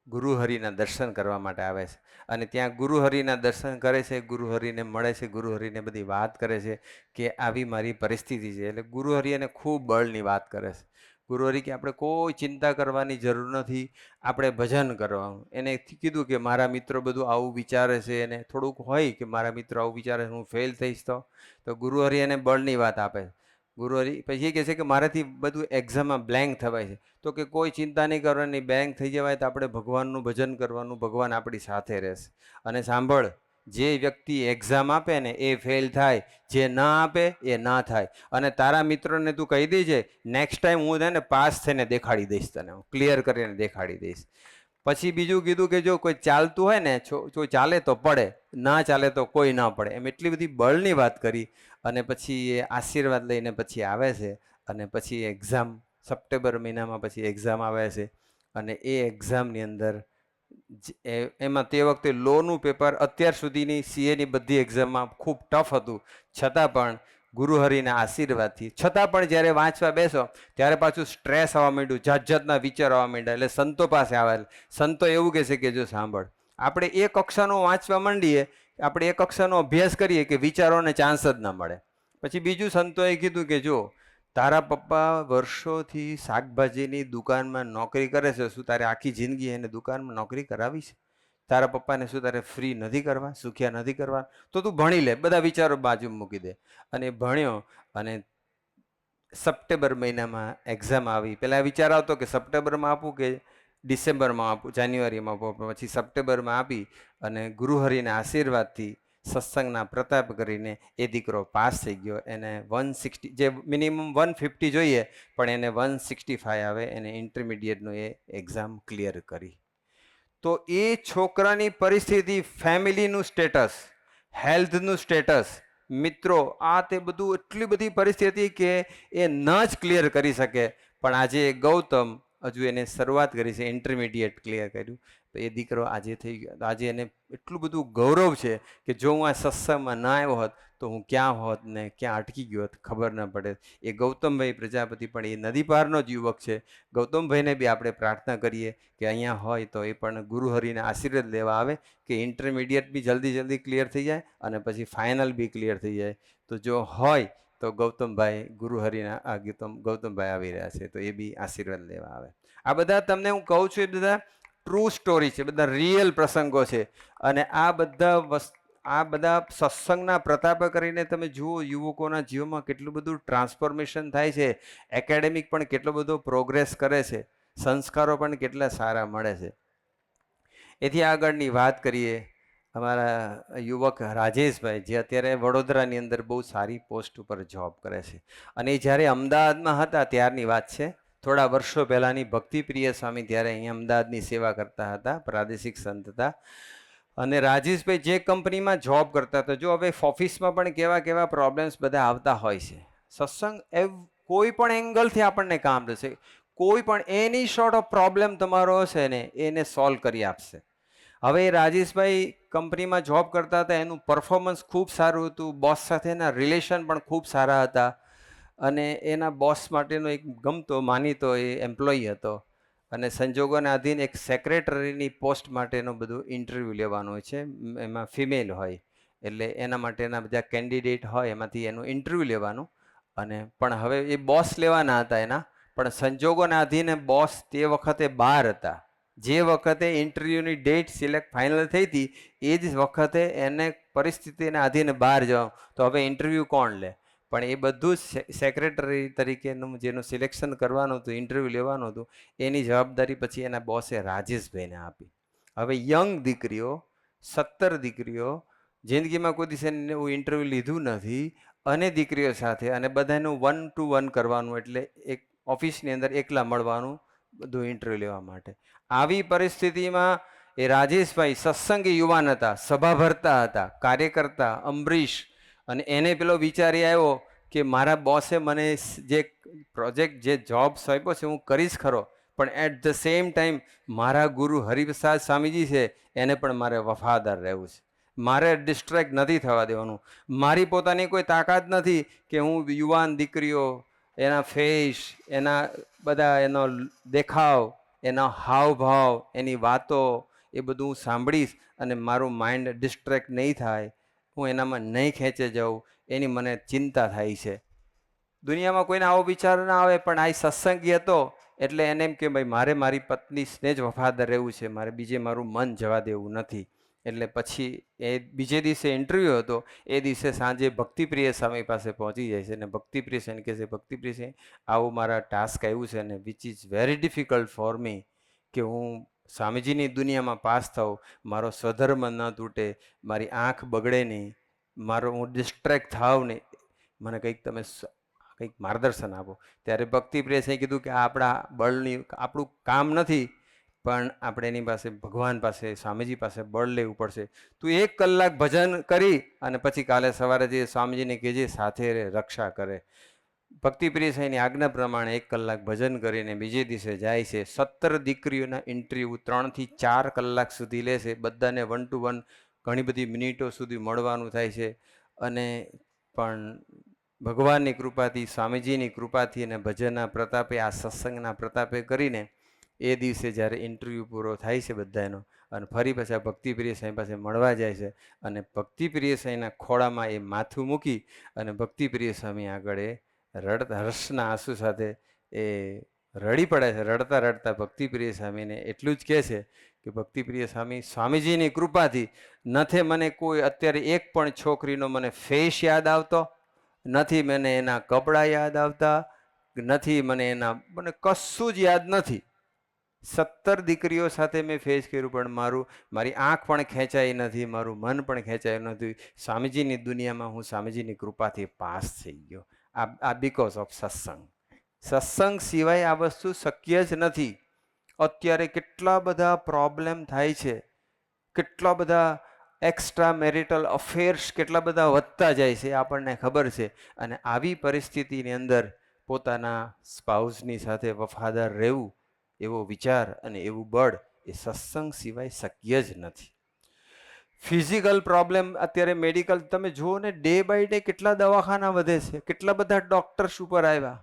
ગુરુહરિના દર્શન કરવા માટે આવે છે અને ત્યાં ગુરુહરિના દર્શન કરે છે, ગુરુહરિને મળે છે, ગુરુહરિને બધી વાત કરે છે કે આવી મારી પરિસ્થિતિ છે. એટલે ગુરુહરિ એને ખૂબ બળની વાત કરે છે. ગુરુહરિ કે આપણે કોઈ ચિંતા કરવાની જરૂર નથી, આપણે ભજન કરવાનું. એને કીધું કે મારા મિત્રો બધું આવું વિચારે છે, એને થોડુંક હોય કે મારા મિત્રો આવું વિચારે છે, હું ફેલ થઈશ તો ગુરુહરિ એને બળની વાત આપે. ગુરુહરિ પછી એ કહે છે કે મારાથી બધું એક્ઝામમાં બ્લેન્ક થવાય છે, તો કે કોઈ ચિંતા નહીં કરવાની, બ્લેન્ક થઈ જવાય તો આપણે ભગવાનનું ભજન કરવાનું, ભગવાન આપણી સાથે રહેશે. અને સાંભળ, જે વ્યક્તિ એક્ઝામ આપે ને એ ફેલ થાય, જે ના આપે એ ના થાય. અને તારા મિત્રોને તું કહી દેજે નેક્સ્ટ ટાઈમ હું તેને પાસ થઈને દેખાડી દઈશ, તને હું ક્લિયર કરીને દેખાડી દઈશ. પછી બીજું કીધું કે જો કોઈ ચાલતું હોય ને, કોઈ ચાલે તો પડે, ના ચાલે તો કોઈ ના પડે. એમ એટલી બધી બળની વાત કરી. અને પછી એ આશીર્વાદ લઈને પછી આવે છે. અને પછી એક્ઝામ સપ્ટેમ્બર મહિનામાં પછી એક્ઝામ આવે છે. અને એ એક્ઝામની અંદર એમાં તે વખતે લોનું પેપર અત્યાર સુધીની સીએની બધી એક્ઝામમાં ખૂબ ટફ હતું, છતાં પણ ગુરુહરિના આશીર્વાદથી, છતાં પણ જ્યારે વાંચવા બેસો ત્યારે પાછું સ્ટ્રેસ આવવા માંડ્યું, જાત જાતના વિચારો આવવા માંડ્યા. એટલે સંતો પાસે આવેલ. સંતો એવું કહે છે કે જો સાંભળ, આપણે એ કક્ષાનો વાંચવા માંડીએ, આપણે એ કક્ષાનો અભ્યાસ કરીએ કે વિચારોને ચાન્સ જ ના મળે. પછી બીજું સંતોએ કીધું કે જો તારા પપ્પા વર્ષોથી શાકભાજીની દુકાનમાં નોકરી કરે છે, શું તારે આખી જિંદગી એને દુકાનમાં નોકરી કરાવી છે? તારા પપ્પાને શું તારે ફ્રી નથી કરવા, સુખ્યા નથી કરવા? તો તું ભણી લે, બધા વિચારો બાજુ મૂકી દે. અને ભણ્યો. અને સપ્ટેમ્બર મહિનામાં એક્ઝામ આવી. પહેલાં વિચાર આવતો કે સપ્ટેમ્બરમાં આપું કે ડિસેમ્બરમાં આપું, જાન્યુઆરીમાં આપું. પછી સપ્ટેમ્બરમાં આપી અને ગુરુહરિના આશીર્વાદથી, સત્સંગના પ્રતાપ કરીને એ દીકરો પાસ થઈ ગયો. એને 160, જે મિનિમમ 150 જોઈએ પણ એને 165 આવે. એને ઇન્ટરમીડિયેટનું એ એક્ઝામ ક્લિયર કરી. તો એ છોકરાની પરિસ્થિતિ, ફેમિલીનું સ્ટેટસ, હેલ્થનું સ્ટેટસ, મિત્રો, આ તે બધું એટલી બધી પરિસ્થિતિ કે એ ન જ ક્લિયર કરી શકે. પણ આજે ગૌતમ હજુ એને શરૂઆત કરી છે, ઇન્ટરમીડિયેટ ક્લિયર કર્યું. તો એ દીકરો આજે થઈ ગયો. આજે એને એટલું બધું ગૌરવ છે કે જો હું આ સત્સંગમાં ના આવ્યો હોત તો હું ક્યાં હોત ને ક્યાં અટકી ગયો હોત, ખબર ન પડે. એ ગૌતમભાઈ પ્રજાપતિ પણ એ નદી પારનો જ યુવક છે. ગૌતમભાઈને બી આપણે પ્રાર્થના કરીએ કે અહીંયા હોય તો એ પણ ગુરુહરિના આશીર્વાદ લેવા આવે, કે ઇન્ટરમીડિયેટ બી જલ્દી ક્લિયર થઈ જાય અને પછી ફાઇનલ બી ક્લિયર થઈ જાય. તો જો હોય તો ગૌતમભાઈ, ગુરુહરિના આ ગૌતમભાઈ આવી રહ્યા છે, તો એ બી આશીર્વાદ લેવા આવે. આ બધા તમને હું કહું છું, એ બધા ટ્રુ સ્ટોરી છે, બધા રિયલ પ્રસંગો છે. અને આ બધા સત્સંગના પ્રતાપ કરીને તમે જુઓ યુવકોના જીવનમાં કેટલું બધું ટ્રાન્સફોર્મેશન થાય છે, એકેડેમિક પણ કેટલો બધો પ્રોગ્રેસ કરે છે, સંસ્કારો પણ કેટલા સારા મળે છે. એથી આગળની વાત કરીએ, અમારા યુવક રાજેશભાઈ, જે અત્યારે વડોદરાની અંદર બહુ સારી પોસ્ટ ઉપર જોબ કરે છે. અને જ્યારે અમદાવાદમાં હતા ત્યારની વાત છે, થોડા વર્ષો પહેલાંની. ભક્તિપ્રિય સ્વામી ત્યારે અહીંયા અમદાવાદની સેવા કરતા હતા, પ્રાદેશિક સંત હતા. અને રાજેશભાઈ જે કંપનીમાં જોબ કરતા હતા, જો હવે ઓફિસમાં પણ કેવા કેવા પ્રોબ્લેમ્સ બધા આવતા હોય છે. સત્સંગ કોઈ પણ એંગલથી આપણને કામ થશે. કોઈ પણ એની સોર્ટ ઓફ પ્રોબ્લેમ તમારો હશે ને એને સોલ્વ કરી આપશે. હવે રાજેશભાઈ કંપનીમાં જોબ કરતા હતા, એનું પરફોર્મન્સ ખૂબ સારું હતું, બોસ સાથેના રિલેશન પણ ખૂબ સારા હતા. અને એના બોસ માટેનો એક ગમતો માનીતો એ એમ્પ્લોયી હતો. અને સંજોગોના આધીન એક સેક્રેટરીની પોસ્ટ માટેનું બધું ઇન્ટરવ્યૂ લેવાનું હોય છે, એમાં ફિમેલ હોય એટલે એના માટેના બધા કેન્ડિડેટ હોય, એમાંથી એનું ઇન્ટરવ્યૂ લેવાનું. અને પણ હવે એ બોસ લેવાના હતા એના, પણ સંજોગોના આધીને બોસ તે વખતે બહાર હતા. જે વખતે ઇન્ટરવ્યૂની ડેટ સિલેક્ટ ફાઇનલ થઈ હતી એ જ વખતે એને પરિસ્થિતિના આધીને બહાર જવાનું. તો હવે ઇન્ટરવ્યૂ કોણ લે? પણ એ બધું જ સેક્રેટરી તરીકેનું જેનું સિલેક્શન કરવાનું હતું, ઇન્ટરવ્યૂ લેવાનું હતું, એની જવાબદારી પછી એના બોસે રાજેશભાઈને આપી. હવે યંગ દીકરીઓ, 17 દીકરીઓ, જિંદગીમાં કોઈ દિવસે એવું ઇન્ટરવ્યૂ લીધું નથી, અને દીકરીઓ સાથે, અને બધાનું 1 to 1 કરવાનું, એટલે એક ઓફિસની અંદર એકલા મળવાનું, બધું ઇન્ટરવ્યૂ લેવા માટે. આવી પરિસ્થિતિમાં એ રાજેશભાઈ સત્સંગી યુવાન હતા, સભા ભરતા હતા, કાર્યકર્તા, અમરીશ. અને એને પેલો વિચાર આવ્યો કે મારા બોસે મને જે પ્રોજેક્ટ, જે જોબ સોંપ્યો છે હું કરીશ ખરો, પણ એટ ધ સેમ ટાઈમ મારા ગુરુ હરિપ્રસાદ સ્વામીજી છે એને પણ મારે વફાદાર રહેવું છે. મારે ડિસ્ટ્રેક્ટ નથી થવા દેવાનું. મારી પોતાની કોઈ તાકાત નથી કે હું યુવાન દીકરીઓ, એના ફેસ, એના બધા, એનો દેખાવ, એના હાવભાવ, એની વાતો, એ બધું હું સાંભળીશ અને મારું માઇન્ડ ડિસ્ટ્રેક્ટ નહીં થાય, હું એનામાં નહીં ખેંચે જાઉં, એની મને ચિંતા થાય છે. દુનિયામાં કોઈને આવો વિચાર ના આવે, પણ આ સત્સંગી હતો એટલે એને એમ કે ભાઈ મારે મારી પત્નીને જ વફાદાર રહેવું છે, મારે બીજે મારું મન જવા દેવું નથી. એટલે પછી એ બીજે દિવસે ઇન્ટરવ્યૂ હતો, એ દિવસે સાંજે ભક્તિપ્રિય સ્વામી પાસે પહોંચી જાય છે અને ભક્તિપ્રિય સ્વામી કહે છે, ભક્તિપ્રિય સ્વામી આવું મારા ટાસ્ક આવ્યું છે અને which is very difficult for me, કે હું સ્વામીજીની દુનિયામાં પાસ થાઉં, મારો સ્વધર્મ ન તૂટે, મારી આંખ બગડે નહીં, મારો હું ડિસ્ટ્રેક્ટ થાવ નહીં, મને કંઈક તમે કંઈક માર્ગદર્શન આપો. ત્યારે ભક્તિપ્રિય સ્વામીએ કીધું કે આ આપણા બળની આપણું કામ નથી, પણ આપણે એની પાસે ભગવાન પાસે સ્વામીજી પાસે બળ લેવું પડશે. તું 1 કલાક ભજન કરી અને પછી કાલે સવારે જે સ્વામીજીને કહેજે સાથે રક્ષા કરે. ભક્તિપ્રિય સ્વામીની આજ્ઞા પ્રમાણે 1 કલાક ભજન કરીને બીજે દિવસે જાય છે. 17 દીકરીઓના ઇન્ટરવ્યૂ 3 થી 4 કલાક સુધી લે છે. બધાને 1 to 1 ઘણી બધી મિનિટો સુધી મળવાનું થાય છે. અને પણ ભગવાનની કૃપાથી, સ્વામીજીની કૃપાથી અને ભજનના પ્રતાપે, આ સત્સંગના પ્રતાપે કરીને એ દિવસે જ્યારે ઇન્ટરવ્યૂ પૂરો થાય છે બધાનો, અને ફરી પાછા ભક્તિપ્રિય સ્વામી પાસે મળવા જાય છે અને ભક્તિપ્રિય સ્વામીના ખોળામાં એ માથું મૂકી અને ભક્તિપ્રિય સ્વામી આગળ એ હર્ષના આંસુ સાથે એ રડી પડે છે. રડતા રડતા ભક્તિપ્રિય સ્વામીને એટલું જ કહે છે કે ભક્તિપ્રિય સ્વામી, સ્વામીજીની કૃપાથી નથી મને કોઈ અત્યારે એક પણ છોકરીનો મને ફેસ યાદ આવતો નથી, મને એના કપડાં યાદ આવતા નથી, મને કશું જ યાદ નથી. 17 દીકરીઓ સાથે મેં ફેસ કર્યું, પણ મારી આંખ પણ ખેંચાઈ નથી, મારું મન પણ ખેંચાયું નથી. સ્વામીજીની દુનિયામાં હું સ્વામીજીની કૃપાથી પાસ થઈ ગયો. આ બીકોઝ ઓફ સત્સંગ. સત્સંગ સિવાય આ વસ્તુ શક્ય જ નથી. અત્યારે કેટલા બધા પ્રોબ્લેમ થાય છે, કેટલા બધા એક્સ્ટ્રા મેરિટલ અફેર્સ કેટલા બધા વધતા જાય છે, આપણને ખબર છે. અને આવી પરિસ્થિતિની અંદર પોતાના સ્પાઉસની સાથે વફાદાર રહેવું, એવો વિચાર અને એવું બળ એ સત્સંગ સિવાય શક્ય જ નથી. ફિઝિકલ પ્રોબ્લેમ અત્યારે મેડિકલ તમે જુઓ ને, ડે બાય ડે કેટલા દવાખાના વધે છે, કેટલા બધા ડૉક્ટર્સ ઉપર આવ્યા,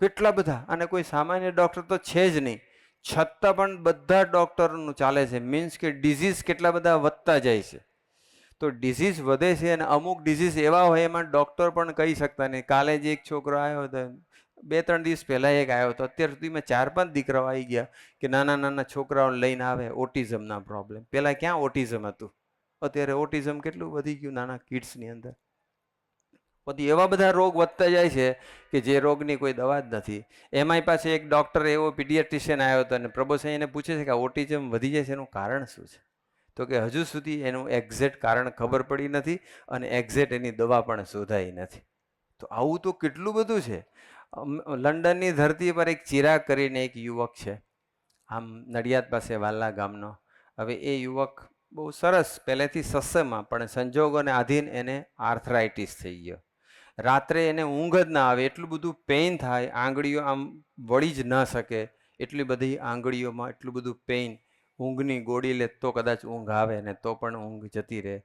કેટલા બધા. અને કોઈ સામાન્ય ડૉક્ટર તો છે જ નહીં, છતાં પણ બધા ડૉક્ટરોનું ચાલે છે. મીન્સ કે ડિઝીઝ કેટલા બધા વધતા જાય છે. તો ડિઝીઝ વધે છે અને અમુક ડિઝીઝ એવા હોય એમાં ડૉક્ટર પણ કહી શકતા નહીં. કાલે જ એક છોકરો આવ્યો હતો, 2-3 દિવસ પહેલાં એક આવ્યો હતો, અત્યાર સુધીમાં 4-5 દીકરાઓ આવી ગયા કે નાના નાના છોકરાઓને લઈને આવે ઓટિઝમના પ્રોબ્લેમ. પહેલાં ક્યાં ઓટિઝમ હતું, અત્યારે ઓટિઝમ કેટલું વધી ગયું નાના કિડ્સની અંદર. પછી એવા બધા રોગ વધતા જાય છે કે જે રોગની કોઈ દવા જ નથી. એમાંય પાસે એક ડૉક્ટર એવો પીડિયાટ્રિશિયન આવ્યો હતો અને પ્રભુસાઈ એને પૂછે છે કે આ ઓટિઝમ વધી જાય છે એનું કારણ શું છે? તો કે હજુ સુધી એનું એક્ઝેક્ટ કારણ ખબર પડી નથી અને એક્ઝેક્ટ એની દવા પણ શોધાઈ નથી. તો આવું તો કેટલું બધું છે. લંડનની ધરતી પર એક ચિરાગ કરીને એક યુવક છે, આમ નડિયાદ પાસે વાલ્લા ગામનો. હવે એ યુવક બહુ સરસ, પહેલેથી સત્સંગમાં, પણ સંજોગોને આધીન એને આર્થરાઇટિસ થઈ ગયો. રાત્રે એને ઊંઘ જ ના આવે, એટલું બધું પેઇન થાય, આંગળીઓ આમ વળી જ ન શકે, એટલી બધી આંગળીઓમાં એટલું બધું પેઇન. ઊંઘની ગોળી લે તો કદાચ ઊંઘ આવે ને તો પણ ઊંઘ જતી રહે.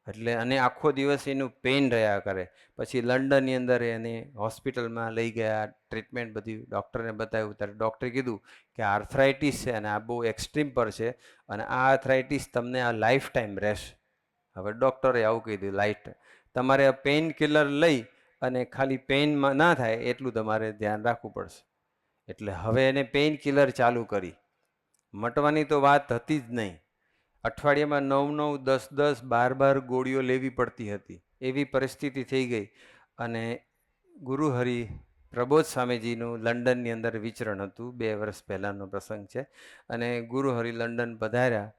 એટલે અને આખો દિવસ એનું પેઇન રહ્યા કરે. પછી લંડનની અંદર એને હોસ્પિટલમાં લઈ ગયા, ટ્રીટમેન્ટ બધી ડૉક્ટરને બતાવ્યું, ત્યારે ડૉક્ટરે કીધું કે આર્થરાઇટિસ છે અને આ બહુ એક્સ્ટ્રીમ પર છે અને આ આર્થરાઇટિસ તમને આ લાઈફ ટાઈમ રહેશે. હવે ડૉક્ટરે આવું કીધું, લાઈટ તમારે પેઇન કિલર લઈ અને ખાલી પેઇનમાં ના થાય એટલું તમારે ધ્યાન રાખવું પડશે. એટલે હવે એને પેઇન કિલર ચાલુ કરી. મટવાની તો વાત હતી જ નહીં. અઠવાડિયામાં 9-9, 10-10, 12-12 ગોળીઓ લેવી પડતી હતી, એવી પરિસ્થિતિ થઈ ગઈ. અને ગુરુહરિ પ્રબોધ સ્વામીજીનું લંડનની અંદર વિચરણ હતું, 2 વર્ષ પહેલાંનો પ્રસંગ છે. અને ગુરુહરિ લંડન પધાર્યા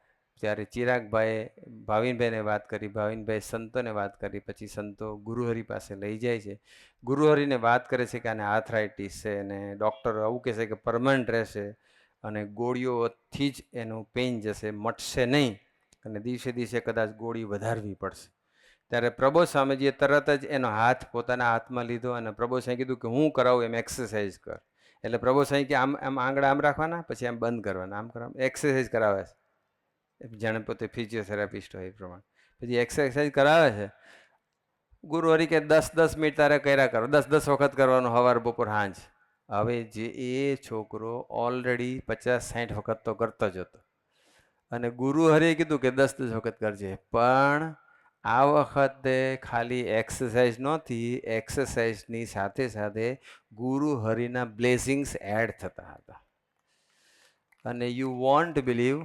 ત્યારે ચિરાગભાઈએ ભાવિનભાઈને વાત કરી, ભાવિનભાઈ સંતોને વાત કરી, પછી સંતો ગુરુહરિ પાસે લઈ જાય છે. ગુરુહરિને વાત કરે છે કે આને આર્થરાઇટિસ છે અને ડૉક્ટર આવું કહેશે કે પરમનન્ટ રહેશે અને ગોળીઓથી જ એનું પેઇન જશે, મટશે નહીં અને દિવસે દિવસે કદાચ ગોળી વધારવી પડશે. ત્યારે પ્રબોધ સ્વામીજીએ તરત જ એનો હાથ પોતાના હાથમાં લીધો અને પ્રબોધ સ્વામી કીધું કે હું કરાવું એમ એક્સરસાઇઝ કર. એટલે પ્રબોધ સ્વામી કે આમ આંગળા આમ રાખવાના, પછી આમ બંધ કરવાના, આમ કરવાના, એક્સરસાઇઝ કરાવે છે. જાણે પોતે ફિઝિયોથેરાપિસ્ટ હોય એ પ્રમાણે પછી એક્સરસાઇઝ કરાવે છે. ગુરુહરિ કે 10-10 મિનિટ તારે કર્યા કરો, 10-10 વખત કરવાનું, સવાર બપોર સાંજ. હવે જે એ છોકરો ઓલરેડી 50-60 વખત તો કરતો જ હતો અને ગુરુહરિએ કીધું કે 10-10 વખત કરજે, પણ આ વખતે ખાલી એક્સરસાઇઝ નહોતી, એક્સરસાઇઝની સાથે સાથે ગુરુ હરિના બ્લેસિંગ્સ એડ થતા હતા. અને યુ વોન્ટ બિલીવ,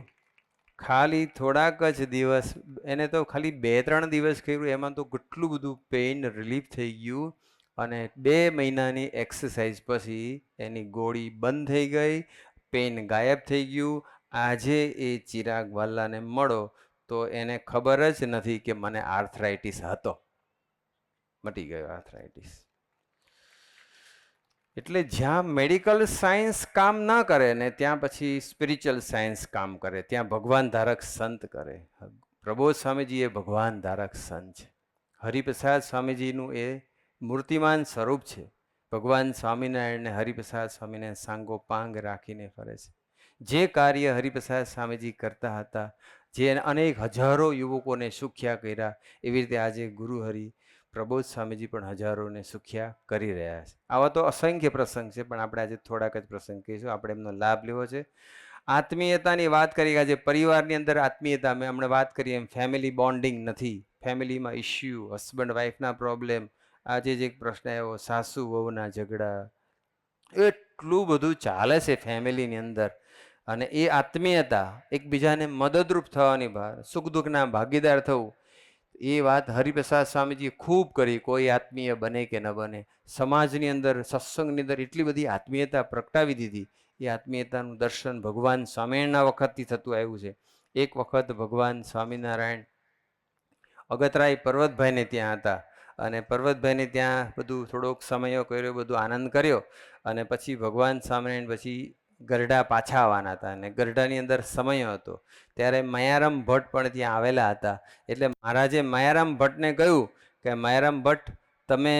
ખાલી થોડાક જ દિવસ, એને તો ખાલી 2-3 દિવસ કર્યું, એમાં તો કેટલું બધું પેઇન રિલીફ થઈ ગયું. અને 2 મહિનાની એક્સરસાઇઝ પછી એની ગોળી બંધ થઈ ગઈ, પેઇન ગાયબ થઈ ગયું. આજે એ ચિરાગ વાલાને મળો તો એને ખબર જ નથી કે મને આર્થરાઇટિસ હતો, મટી ગયો આર્થરાઇટિસ. એટલે જ્યાં મેડિકલ સાયન્સ કામ ના કરે ને ત્યાં પછી સ્પિરિચ્યુઅલ સાયન્સ કામ કરે, ત્યાં ભગવાન ધારક સંત કરે. પ્રબોધ સ્વામીજી એ ભગવાન ધારક સંત છે. હરિપ્રસાદ સ્વામીજીનું એ મૂર્તિમાન સ્વરૂપ છે. ભગવાન સ્વામિનારાયણને હરિપ્રસાદ સ્વામીને સાંગો પાંગ રાખીને ફરે છે. જે કાર્ય હરિપ્રસાદ સ્વામીજી કરતા હતા, જે અનેક હજારો યુવકોને સુખ્યા કર્યા, એવી રીતે આજે ગુરુ હરિ પ્રબોધ સ્વામીજી પણ હજારોને સુખ્યા કરી રહ્યા છે. આવા તો અસંખ્ય પ્રસંગ છે, પણ આપણે આજે થોડાક જ પ્રસંગ કહીશું. આપણે એમનો લાભ લેવો છે. આત્મીયતાની વાત કરી, આજે પરિવારની અંદર આત્મીયતા, મેં હમણાં વાત કરી એમ ફેમિલી બોન્ડિંગ નથી, ફેમિલીમાં ઇસ્યુ, હસબન્ડ વાઈફના પ્રોબ્લેમ, આજે જ એક પ્રશ્ન આવ્યો સાસુ વહુના ઝઘડા, એટલું બધું ચાલે છે ફેમિલીની અંદર. અને એ આત્મીયતા, એકબીજાને મદદરૂપ થવાની બહાર, સુખ દુઃખના ભાગીદાર થવું, એ વાત હરિપ્રસાદ સ્વામીજીએ ખૂબ કરી. કોઈ આત્મીય બને કે ન બને, સમાજની અંદર સત્સંગની અંદર એટલી બધી આત્મીયતા પ્રગટાવી દીધી. એ આત્મીયતાનું દર્શન ભગવાન સ્વામિનારાયણના વખતથી થતું આવ્યું છે. એક વખત ભગવાન સ્વામિનારાયણ અગતરાય પર્વતભાઈને ત્યાં હતા, અને પર્વતભાઈને ત્યાં બધું થોડોક સમયો કર્યો, બધું આનંદ કર્યો, અને પછી ભગવાન સ્વામિનારાયણ પછી ગરડા પાછા આવવાના હતા, અને ગરડાની અંદર સમય હતો. ત્યારે મયારામ ભટ્ટ પણ ત્યાં આવેલા હતા. એટલે મહારાજે મયારામ ભટ્ટને કહ્યું કે મયારામ ભટ્ટ, તમે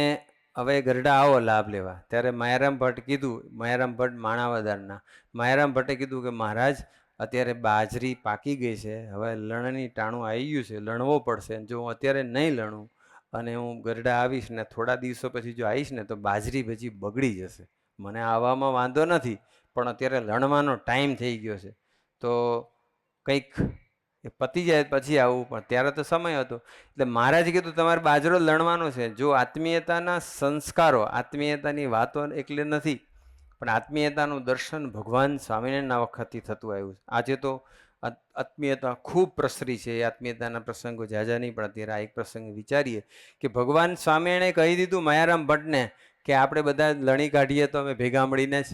હવે ગરડા આવો લાભ લેવા. ત્યારે મયારામ ભટ્ટ કીધું, મયારામ ભટ્ટ માણાવદરના, મયારામ ભટ્ટે કીધું કે મહારાજ, અત્યારે બાજરી પાકી ગઈ છે, હવે લણની ટાણું આવી ગયું છે, લણવો પડશે. જો હું અત્યારે નહીં લણું અને હું ગરડા આવીશ ને થોડા દિવસો પછી જો આવીશ ને તો બાજરી પછી બગડી જશે. મને આવવામાં વાંધો નથી, પણ અત્યારે લણવાનો ટાઈમ થઈ ગયો છે, તો કંઈક પતી જાય પછી આવું. પણ ત્યારે તો સમય હતો. એટલે મહારાજે કીધું તમારે બાજરો લણવાનો છે. જો આત્મીયતાના સંસ્કારો, આત્મીયતાની વાતો એટલે નથી, પણ આત્મીયતાનું દર્શન ભગવાન સ્વામિનારાયણના વખતથી થતું આવ્યું છે. આજે તો આત્મીયતા ખૂબ પ્રસરી છે. એ આત્મીયતાના પ્રસંગો જાજા નહીં, પણ અત્યારે આ એક પ્રસંગ વિચારીએ કે ભગવાન સ્વામિનારાયણે કહી દીધું મયારામ ભટ્ટને કે આપણે બધા લણી કાઢીએ તો અમે ભેગા મળીને જ,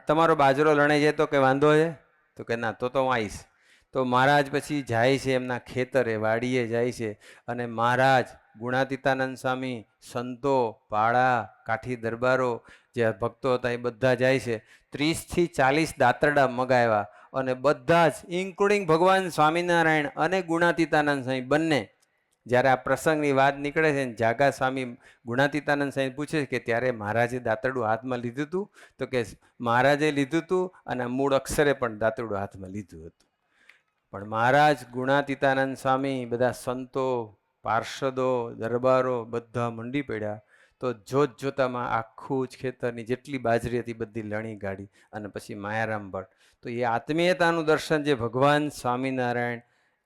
તમારો બાજરો લણે છે તો કે વાંધો છે, તો કે ના, તો હું આવીશ. તો મહારાજ પછી જાય છે એમના ખેતરે, વાડીએ જાય છે, અને મહારાજ ગુણાતીતાનંદ સ્વામી, સંતો, પાળા, કાઠી દરબારો, જે ભક્તો હતા એ બધા જાય છે. 30થી 40 દાતરડા મગાવ્યા, અને બધા જ ઇન્ક્લુડિંગ ભગવાન સ્વામિનારાયણ અને ગુણાતીતાનંદ સ્વામી બંને, જ્યારે આ પ્રસંગની વાત નીકળે છે ને જાગા સ્વામી ગુણાતીતાનંદ સ્વામી પૂછે છે કે ત્યારે મહારાજે દાતરડું હાથમાં લીધું હતું, તો કે મહારાજે લીધું હતું અને મૂળ અક્ષરે પણ દાતરડું હાથમાં લીધું હતું. પણ મહારાજ ગુણાતીતાનંદ સ્વામી, બધા સંતો, પાર્ષદો, દરબારો બધા મંડી પડ્યા. તો જોત જોતામાં આખું જ ખેતરની જેટલી બાજરી હતી બધી લણી કાઢી, અને પછી મયારામ ભટ્ટ. તો એ આત્મીયતાનું દર્શન જે ભગવાન સ્વામિનારાયણ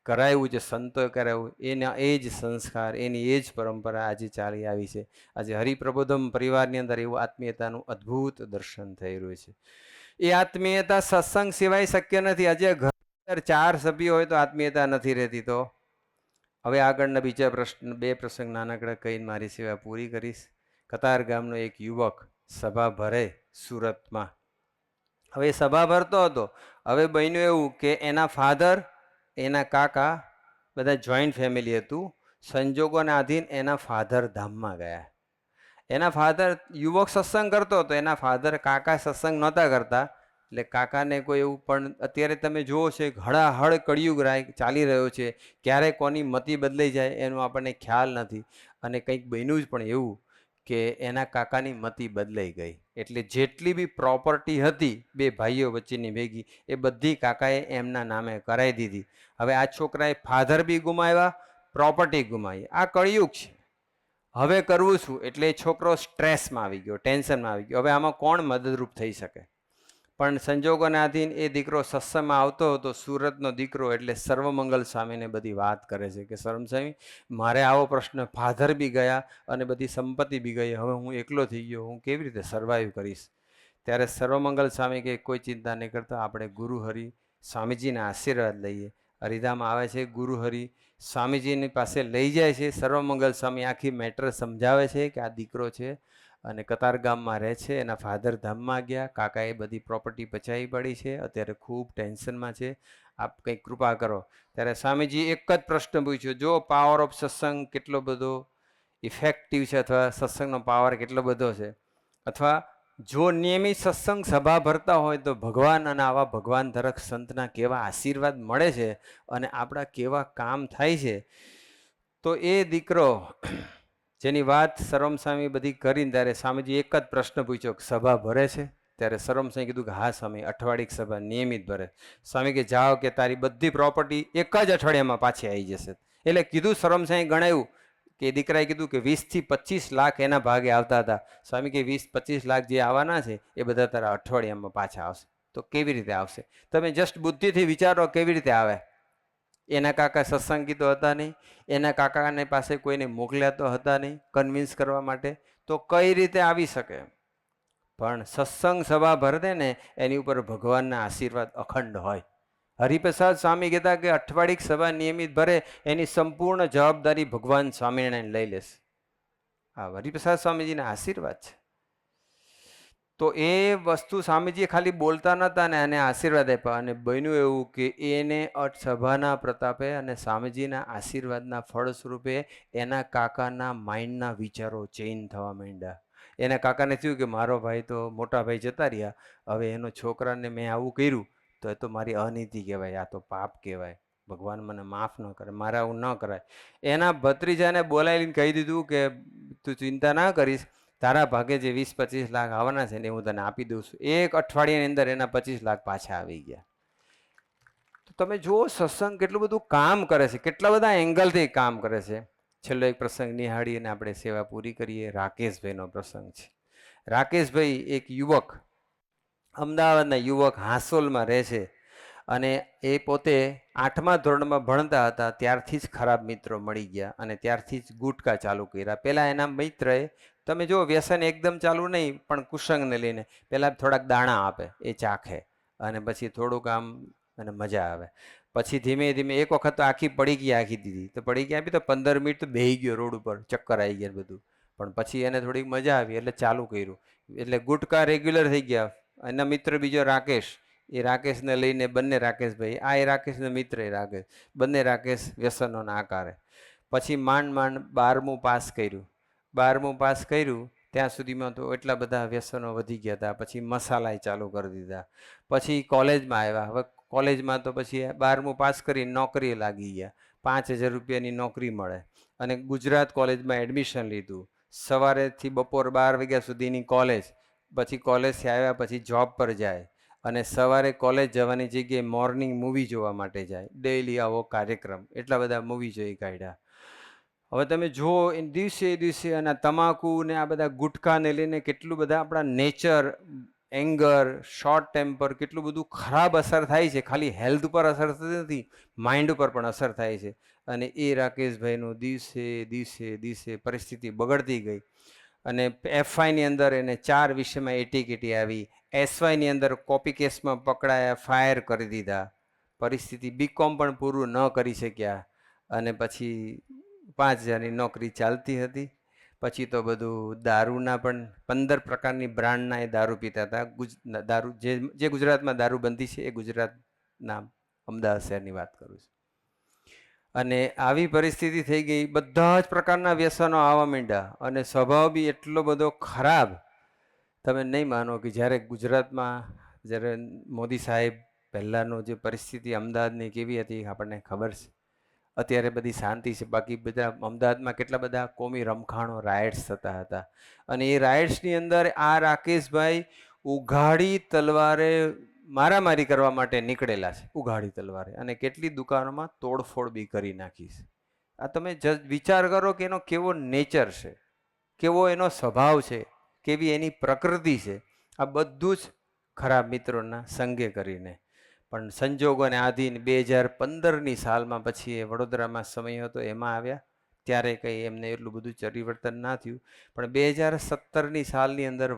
કરાવ્યું છે, સંતોએ કરાવ્યું, એના એ જ સંસ્કાર, એની એ જ પરંપરા આજે ચાલી આવી છે. આજે હરિપ્રબોધમ પરિવારની અંદર એવું આત્મીયતાનું અદ્ભુત દર્શન થઈ રહ્યું છે. એ આત્મીયતા સત્સંગ સિવાય શક્ય નથી. આજે ઘર 4 સભ્યો હોય તો આત્મીયતા નથી રહેતી. તો હવે આગળના બીજા પ્રશ્ન, 2 પ્રસંગ નાનકડા કહીને મારી સેવા પૂરી કરીશ. કતાર ગામનો એક યુવક સભા ભરે સુરતમાં. હવે સભા ભરતો હતો. હવે બન્યું એવું કે એના ફાધર, એના કાકા, બધા જોઈન્ટ ફેમિલી હતું. સંજોગોના આધીન એના ફાધર ધામમાં ગયા. એના ફાધર, યુવક સત્સંગ કરતો હતો, એના ફાધર, કાકા સત્સંગ નહોતા કરતા. એટલે કાકાને કોઈ એવું, પણ અત્યારે તમે જુઓ છે હળાહળ કળિયુગ ચાલી રહ્યો છે, ક્યારે કોની મતિ બદલાઈ જાય એનો આપણને ખ્યાલ નથી. અને કંઈક બન્યું જ પણ એવું કે એના કાકાની મતિ બદલાઈ ગઈ. એટલે જેટલી બી પ્રોપર્ટી હતી 2 ભાઈઓ વચ્ચેની ભેગી, એ બધી કાકાએ એમના નામે કરાવી દીધી. હવે આ છોકરાએ ફાધર બી ગુમાવ્યા, પ્રોપર્ટી ગુમાવી. આ કળિયુગ છે. હવે કરવું શું? એટલે છોકરો સ્ટ્રેસમાં આવી ગયો, ટેન્શનમાં આવી ગયો. હવે આમાં કોણ મદદરૂપ થઈ શકે? પણ સંજોગોને આધીન એ દીકરો સત્સંગમાં આવતો હતો, સુરતનો દીકરો, એટલે સર્વમંગલ સ્વામીને બધી વાત કરે છે કે સ્વામી મારે આવો પ્રશ્ન, ફાધર બી ગયા અને બધી સંપત્તિ બી ગઈ, હવે હું એકલો થઈ ગયો, હું કેવી રીતે સર્વાઈવ કરીશ? ત્યારે સર્વમંગલ સ્વામી કે કોઈ ચિંતા નહીં કરતા, આપણે ગુરુહરિ સ્વામીજીના આશીર્વાદ લઈએ. હરિધામ આવે છે, ગુરુહરિ સ્વામીજીની પાસે લઈ જાય છે. સર્વમંગલ સ્વામી આખી મેટર સમજાવે છે કે આ દીકરો છે અને કતારગામમાં રહે છે, એના ફાધર ધામમાં ગયા, કાકાએ બધી પ્રોપર્ટી પચાવી પડી છે, અત્યારે ખૂબ ટેન્શનમાં છે, આપ કંઈક કૃપા કરો. ત્યારે સ્વામીજી એક જ પ્રશ્ન પૂછ્યો, જો પાવર ઓફ સત્સંગ કેટલો બધો ઇફેક્ટિવ છે, અથવા સત્સંગનો પાવર કેટલો બધો છે, અથવા જો નિયમિત સત્સંગ સભા ભરતા હોય તો ભગવાન અને આવા ભગવાન ધરક સંતના કેવા આશીર્વાદ મળે છે અને આપણા કેવા કામ થાય છે. તો એ દીકરો જેની વાત સર્વમ સ્વામી બધી કરીને, ત્યારે સ્વામીજી એક જ પ્રશ્ન પૂછ્યો, સભા ભરે છે? ત્યારે સર્વમ સ્વામી કીધું કે હા સ્વામી, અઠવાડિક સભા નિયમિત ભરે. સ્વામી કે જાઓ કે તારી બધી પ્રોપર્ટી એક જ અઠવાડિયામાં પાછી આવી જશે. એટલે કીધું, સર્વમ સ્વામી ગણાયું કે દીકરાએ કીધું કે 20 થી 25 લાખ એના ભાગે આવતા હતા. સ્વામી કે 20-25 લાખ જે આવવાના છે એ બધા તારા અઠવાડિયામાં પાછા આવશે. તો કેવી રીતે આવશે? તમે જસ્ટ બુદ્ધિથી વિચારો કેવી રીતે આવે. એના કાકા સત્સંગી તો હતા નહીં, એના કાકાને પાસે કોઈને મોકલ્યા તો હતા નહીં કન્વિન્સ કરવા માટે, તો કઈ રીતે આવી શકે? પણ સત્સંગ સભા ભરતે ને એની ઉપર ભગવાનના આશીર્વાદ અખંડ હોય. હરિપ્રસાદ સ્વામી કહેતા કે અઠવાડિક સભા નિયમિત ભરે એની સંપૂર્ણ જવાબદારી ભગવાન સ્વામિનારાયણ લઈ લેશે. આ હરિપ્રસાદ સ્વામીજીના આશીર્વાદ છે. તો એ વસ્તુ સ્વામીજી ખાલી બોલતા નહોતા ને એને આશીર્વાદ આપ્યા, અને બન્યું એવું કે એને સભાના પ્રતાપે અને સ્વામીજીના આશીર્વાદના ફળ સ્વરૂપે એના કાકાના માઇન્ડના વિચારો ચેન્જ થવા માંડ્યા. એના કાકાને થયું કે મારો ભાઈ તો મોટા ભાઈ જતા રહ્યા, હવે એનો છોકરાને મેં આવું કર્યું તો એ તો મારી અનીતિ કહેવાય, આ તો પાપ કહેવાય, ભગવાન મને માફ ન કરે, મારે આવું ન કરાય. એના ભત્રીજાને બોલાવીને કહી દીધું કે તું ચિંતા ના કરીશ, તારા ભાગે જે 20-25 લાખ આવવાના છે ને હું તને આપી દઉં છું. એક અઠવાડિયાની અંદર એના 25 લાખ પાછા આવી ગયા. તો તમે જુઓ સત્સંગ કેટલું બધું કામ કરે છે, કેટલા બધા એંગલથી કામ કરે છે. છેલ્લો એક પ્રસંગ નિહાળી અને આપણે સેવા પૂરી કરીએ. રાકેશભાઈનો પ્રસંગ છે. રાકેશભાઈ એક યુવક, અમદાવાદના યુવક, હાંસોલમાં રહે છે, અને એ પોતે 8મા ધોરણમાં ભણતા હતા ત્યારથી જ ખરાબ મિત્રો મળી ગયા અને ત્યારથી જ ગુટકા ચાલુ કર્યા. પહેલાં એના મિત્રએ, તમે જો વ્યસન એકદમ ચાલુ નહીં પણ કુસંગને લઈને પહેલાં થોડાક દાણા આપે, એ ચાખે, અને પછી થોડુંક આમ અને મજા આવે. પછી ધીમે ધીમે એક વખત તો આખી પડીકી આખી દીધી, તો પડીકી આપી તો 15 મિનિટ તો બેહી ગયો રોડ ઉપર, ચક્કર આવી ગયા બધું. પણ પછી એને થોડીક મજા આવી એટલે ચાલુ કર્યું, એટલે ગુટકા રેગ્યુલર થઈ ગયા. એના મિત્ર બીજો રાકેશ, એ રાકેશને લઈને બંને રાકેશભાઈ, આ એ રાકેશનો મિત્ર એ રાકેશ, બંને રાકેશ વ્યસનોના આકારે. પછી માંડ માંડ 12મું પાસ કર્યું. 12મું પાસ કર્યું ત્યાં સુધીમાં તો એટલા બધા વ્યસનો વધી ગયા હતા. પછી મસાલાએ ચાલુ કરી દીધા. પછી કોલેજમાં આવ્યા. હવે કોલેજમાં તો પછી 12મું પાસ કરીને નોકરીએ લાગી ગયા. 5,000 રૂપિયાની નોકરી મળે અને ગુજરાત કોલેજમાં એડમિશન લીધું. સવારેથી બપોર 12 વાગ્યા સુધીની કોલેજ, પછી કોલેજથી આવ્યા પછી જોબ પર જાય, અને સવારે કોલેજ જવાની જગ્યાએ મોર્નિંગ મૂવી જોવા માટે જાય. ડેઈલી આવો કાર્યક્રમ, એટલા બધા મૂવી જોઈ કાઢ્યા. હવે તમે જુઓ દિવસે દિવસે અને તમાકુ ને આ બધા ગુટખાને લઈને કેટલું બધા આપણા નેચર, એંગર, શોર્ટ ટેમ્પર, કેટલું બધું ખરાબ અસર થાય છે. ખાલી હેલ્થ ઉપર અસર થતી નથી, માઇન્ડ ઉપર પણ અસર થાય છે. અને એ રાકેશભાઈનું દિવસે દિવસે દિવસે પરિસ્થિતિ બગડતી ગઈ, અને એફઆઈની અંદર એને 4 વિષયમાં એટીકેટી આવી. એસવાયની અંદર કોપી કેસમાં પકડાયા, ફાયર કરી દીધા. પરિસ્થિતિ બીકોમ પણ પૂરું ન કરી શક્યા, અને પછી 5,000ની નોકરી ચાલતી હતી. પછી તો બધું દારૂના પણ 15 પ્રકારની બ્રાન્ડના એ દારૂ પીતા હતા. દારૂ જે ગુજરાતમાં દારૂ બંધી છે એ ગુજરાતના અમદાવાદ શહેરની વાત કરું છું. અને આવી પરિસ્થિતિ થઈ ગઈ, બધા જ પ્રકારના વ્યસનો આવવા માંડ્યા, અને સ્વભાવ બી એટલો બધો ખરાબ. તમે નહીં માનો કે જ્યારે ગુજરાતમાં, જ્યારે મોદી સાહેબ પહેલાંનો જે પરિસ્થિતિ અમદાવાદની કેવી હતી આપણને ખબર છે. અત્યારે બધી શાંતિ છે, બાકી બધા અમદાવાદમાં કેટલા બધા કોમી રમખાણો, રાઇટ્સ થતા હતા. અને એ રાઇટ્સની અંદર આ રાકેશભાઈ ઉઘાડી તલવારે મારામારી કરવા માટે નીકળેલા છે, ઉઘાડી તલવારે, અને કેટલી દુકાનોમાં તોડફોડ બી કરી નાખી છે. આ તમે વિચાર કરો કે એનો કેવો નેચર છે, કેવો એનો સ્વભાવ છે, કેવી એની પ્રકૃતિ છે. આ બધું જ ખરાબ મિત્રોના સંગે કરીને. પણ સંજોગોને આધીન 2015ની સાલમાં પછી એ વડોદરામાં સમય હતો એમાં આવ્યા, ત્યારે કંઈ એમને એટલું બધું પરિવર્તન ના થયું. પણ 2017ની સાલની અંદર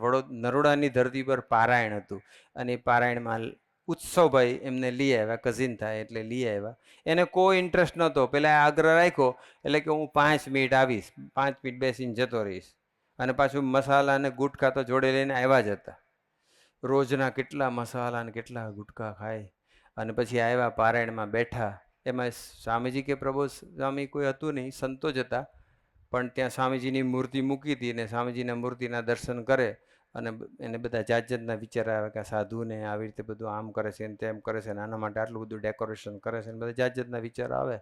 નરોડાની ધરતી પર પારાયણ હતું, અને એ પારાયણમાં ઉત્સવભાઈ એમને લઈ આવ્યા, કઝિન થાય એટલે લઈ આવ્યા. એને કોઈ ઇન્ટરેસ્ટ નહોતો, પહેલાં આગ્રહ રાખ્યો એટલે કે હું 5 મિનિટ આવીશ, 5 મિનિટ બેસીને જતો રહીશ. અને પાછું મસાલા અને ગુટખા તો જોડે લઈને આવ્યા જ હતા. રોજના કેટલા મસાલા અને કેટલા ગુટખા ખાય. અને પછી આવ્યા, પારાયણમાં બેઠા. એમાં સ્વામીજી કે પ્રબોધ સ્વામી કોઈ હતું નહીં, સંતો જ હતા. પણ ત્યાં સ્વામીજીની મૂર્તિ મૂકી હતી, અને સ્વામીજીના મૂર્તિના દર્શન કરે અને એને બધા જાત જાતના વિચાર આવે કે સાધુને આવી રીતે બધું આમ કરે છે ને તેમ કરે છે ને આના માટે આટલું બધું ડેકોરેશન કરે છે ને બધા જાત જાતના વિચાર આવે.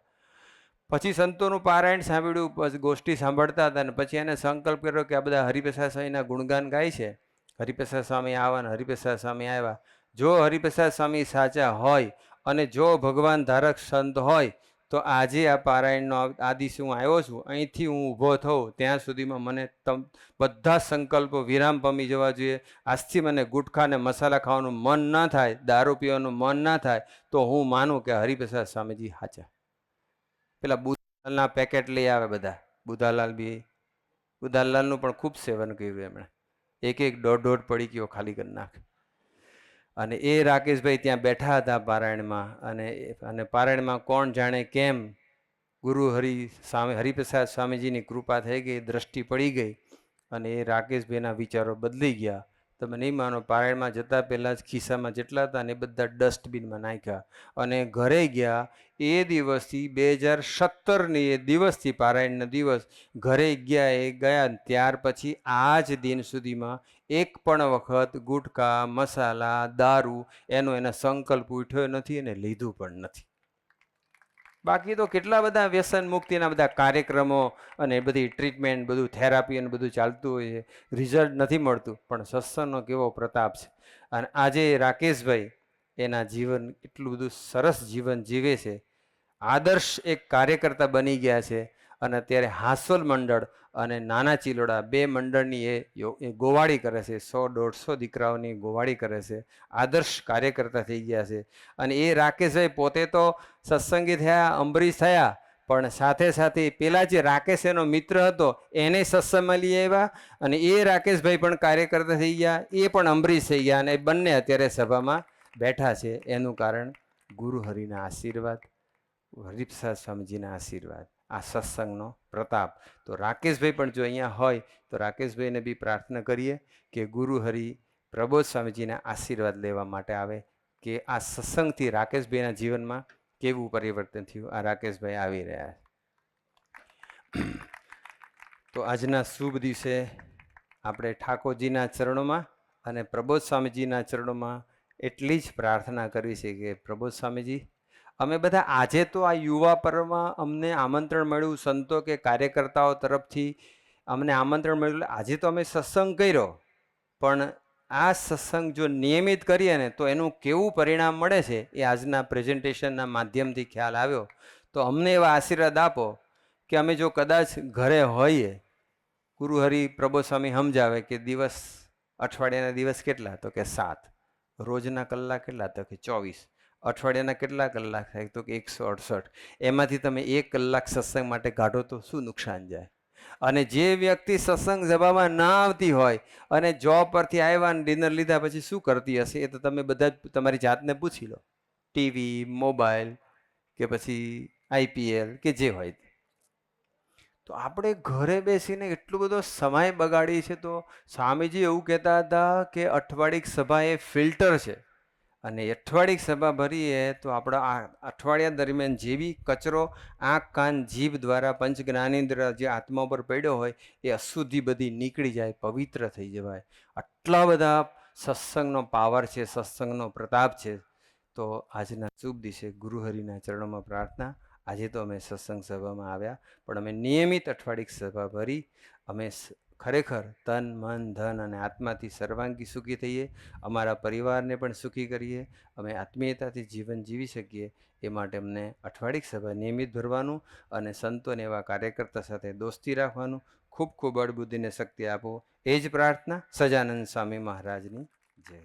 પછી સંતોનું પારાયણ સાંભળ્યું, પછી ગોષ્ઠી સાંભળતા હતા, અને પછી એને સંકલ્પ કર્યો કે આ બધા હરિપ્રસાદ સ્વામીના ગુણગાન ગાય છે, હરિપ્રસાદ સ્વામી આવવાના, હરિપ્રસાદ સ્વામી આવ્યા. જો હરિપ્રસાદ સ્વામી સાચા હોય અને જો ભગવાન ધારક સંત હોય તો આજે આ પારાયણનો આ દિવસે હું આવ્યો છું, અહીંથી હું ઊભો થઉં ત્યાં સુધીમાં મને બધા સંકલ્પો વિરામ પામી જવા જોઈએ. આજથી મને ગુટખા ને મસાલા ખાવાનું મન ના થાય, દારૂ પીવાનું મન ના થાય, તો હું માનું કે હરિપ્રસાદ સ્વામીજી સાચા. પેલા બુધાલાલના પેકેટ લઈ આવે બધા, બુધાલાલનું પણ ખૂબ સેવન કર્યું એમણે, એક દોઢ પડીકીઓ ખાલી કરી નાખે. અને એ રાકેશભાઈ ત્યાં બેઠા હતા પારાયણમાં, અને પારાયણમાં કોણ જાણે કેમ ગુરુ હરિપ્રસાદ સ્વામીજીની કૃપા થઈ ગઈ, દ્રષ્ટિ પડી ગઈ, અને એ રાકેશભાઈના વિચારો બદલી ગયા. તમે નહીં માનો, પારાયણમાં જતાં પહેલાં જ ખિસ્સામાં જેટલા હતા ને એ બધા ડસ્ટબિનમાં નાખ્યા અને ઘરે ગયા. એ દિવસથી 2017ની એ દિવસથી, પારાયણનો દિવસ, ઘરે ગયા ત્યાર પછી આજ દિન સુધીમાં એક પણ વખત ગુટખા, મસાલા, દારૂ એનો એને સંકલ્પ ઉઠ્યો નથી અને લીધું પણ નથી. બાકી તો કેટલા બધા વ્યસન મુક્તિના બધા કાર્યક્રમો અને બધી ટ્રીટમેન્ટ, બધું થેરાપી અને બધું ચાલતું હોય છે, રિઝલ્ટ નથી મળતું. પણ સત્સંગનો કેવો પ્રતાપ છે. અને આજે રાકેશભાઈ એના જીવન, એટલું બધું સરસ જીવન જીવે છે, આદર્શ એક કાર્યકર્તા બની ગયા છે. અને અત્યારે હાંસોલ મંડળ અને નાના ચિલોડા 2 મંડળની એ ગોવાળી કરે છે, 100-150 દીકરાઓની ગોવાળી કરે છે, આદર્શ કાર્યકર્તા થઈ ગયા છે. અને એ રાકેશભાઈ પોતે તો સત્સંગી થયા, અંબરીશ થયા, પણ સાથે સાથે પેલા જે રાકેશ એનો મિત્ર હતો એને સત્સંગમાં લઈ આવ્યા, અને એ રાકેશભાઈ પણ કાર્યકર્તા થઈ ગયા, એ પણ અંબરીશ થઈ ગયા, અને બંને અત્યારે સભામાં બેઠા છે. એનું કારણ ગુરુ હરિના આશીર્વાદ, હરિપ્રસાદ સ્વામીજીના આશીર્વાદ, આ સત્સંગનો પ્રતાપ. તો રાકેશભાઈ પણ જો અહીંયા હોય તો રાકેશભાઈને બી પ્રાર્થના કરીએ કે ગુરુ હરિ પ્રબોધ સ્વામીજીના આશીર્વાદ લેવા માટે આવે, કે આ સત્સંગથી રાકેશભાઈના જીવનમાં કેવું પરિવર્તન થયું. આ રાકેશભાઈ આવી રહ્યા છે. તો આજના શુભ દિવસે આપણે ઠાકોરજીના ચરણોમાં અને પ્રબોધ સ્વામીજીના ચરણોમાં એટલી જ પ્રાર્થના કરવી છે કે પ્રબોધ સ્વામીજી, અમે બધા આજે તો આ યુવા પર્વમાં અમને આમંત્રણ મળ્યું, સંતો કે કાર્યકર્તાઓ તરફથી અમને આમંત્રણ મળ્યું, આજે તો અમે સત્સંગ કર્યો, પણ આ સત્સંગ જો નિયમિત કરીએ ને તો એનું કેવું પરિણામ મળે છે એ આજના પ્રેઝન્ટેશનના માધ્યમથી ખ્યાલ આવ્યો. તો અમને એવા આશીર્વાદ આપો કે અમે જો કદાચ ઘરે હોઈએ, ગુરુ હરિ પ્રબોધ સ્વામી સમજાવે કે દિવસ, અઠવાડિયાના દિવસ કેટલા, તો કે 7, રોજના કલાક કેટલા, તો કે 24, અઠવાડિયાના કેટલા કલાક થાય, તો કે 168. એમાંથી તમે 1 કલાક સત્સંગ માટે કાઢો તો શું નુકસાન જાય. અને જે વ્યક્તિ સત્સંગ સભામાં ના આવતી હોય અને જોબ પરથી આવ્યા અને ડિનર લીધા પછી શું કરતી હશે, એ તો તમે બધા જ તમારી જાતને પૂછી લો. ટીવી, મોબાઈલ, કે પછી IPL કે જે હોય. તો આપણે ઘરે બેસીને એટલો બધો સમય બગાડી છે. તો સ્વામીજી એવું કહેતા હતા કે અઠવાડિક સભા એ ફિલ્ટર છે, અને અઠવાડિક સભા ભરીએ તો આપણા આ અઠવાડિયા દરમિયાન જે બી કચરો આંખ, કાન, જીભ દ્વારા પંચ જ્ઞાનેન્દ્ર જે આત્મા ઉપર પડ્યો હોય એ અશુદ્ધિ બધી નીકળી જાય, પવિત્ર થઈ જવાય. આટલા બધા સત્સંગનો પાવર છે, સત્સંગનો પ્રતાપ છે. તો આજના શુભ દિવસે ગુરુહરિના ચરણોમાં પ્રાર્થના. આજે તો અમે સત્સંગ સભામાં આવ્યા, પણ અમે નિયમિત અઠવાડિક સભા ભરી અમે ખરેખર તન, મન, ધન અને આત્માથી સર્વાંગી સુખી થઈએ, અમારા પરિવારને પણ સુખી કરીએ, અમે આત્મીયતાથી જીવન જીવી શકીએ. એ માટે અમને અઠવાડિક સભા નિયમિત ભરવાનું અને સંતોને એવા કાર્યકર્તા સાથે દોસ્તી રાખવાનું. ખૂબ ખૂબ બળબુદ્ધિને શક્તિ આપો, એ જ પ્રાર્થના. સજાનંદ સ્વામી મહારાજની જય.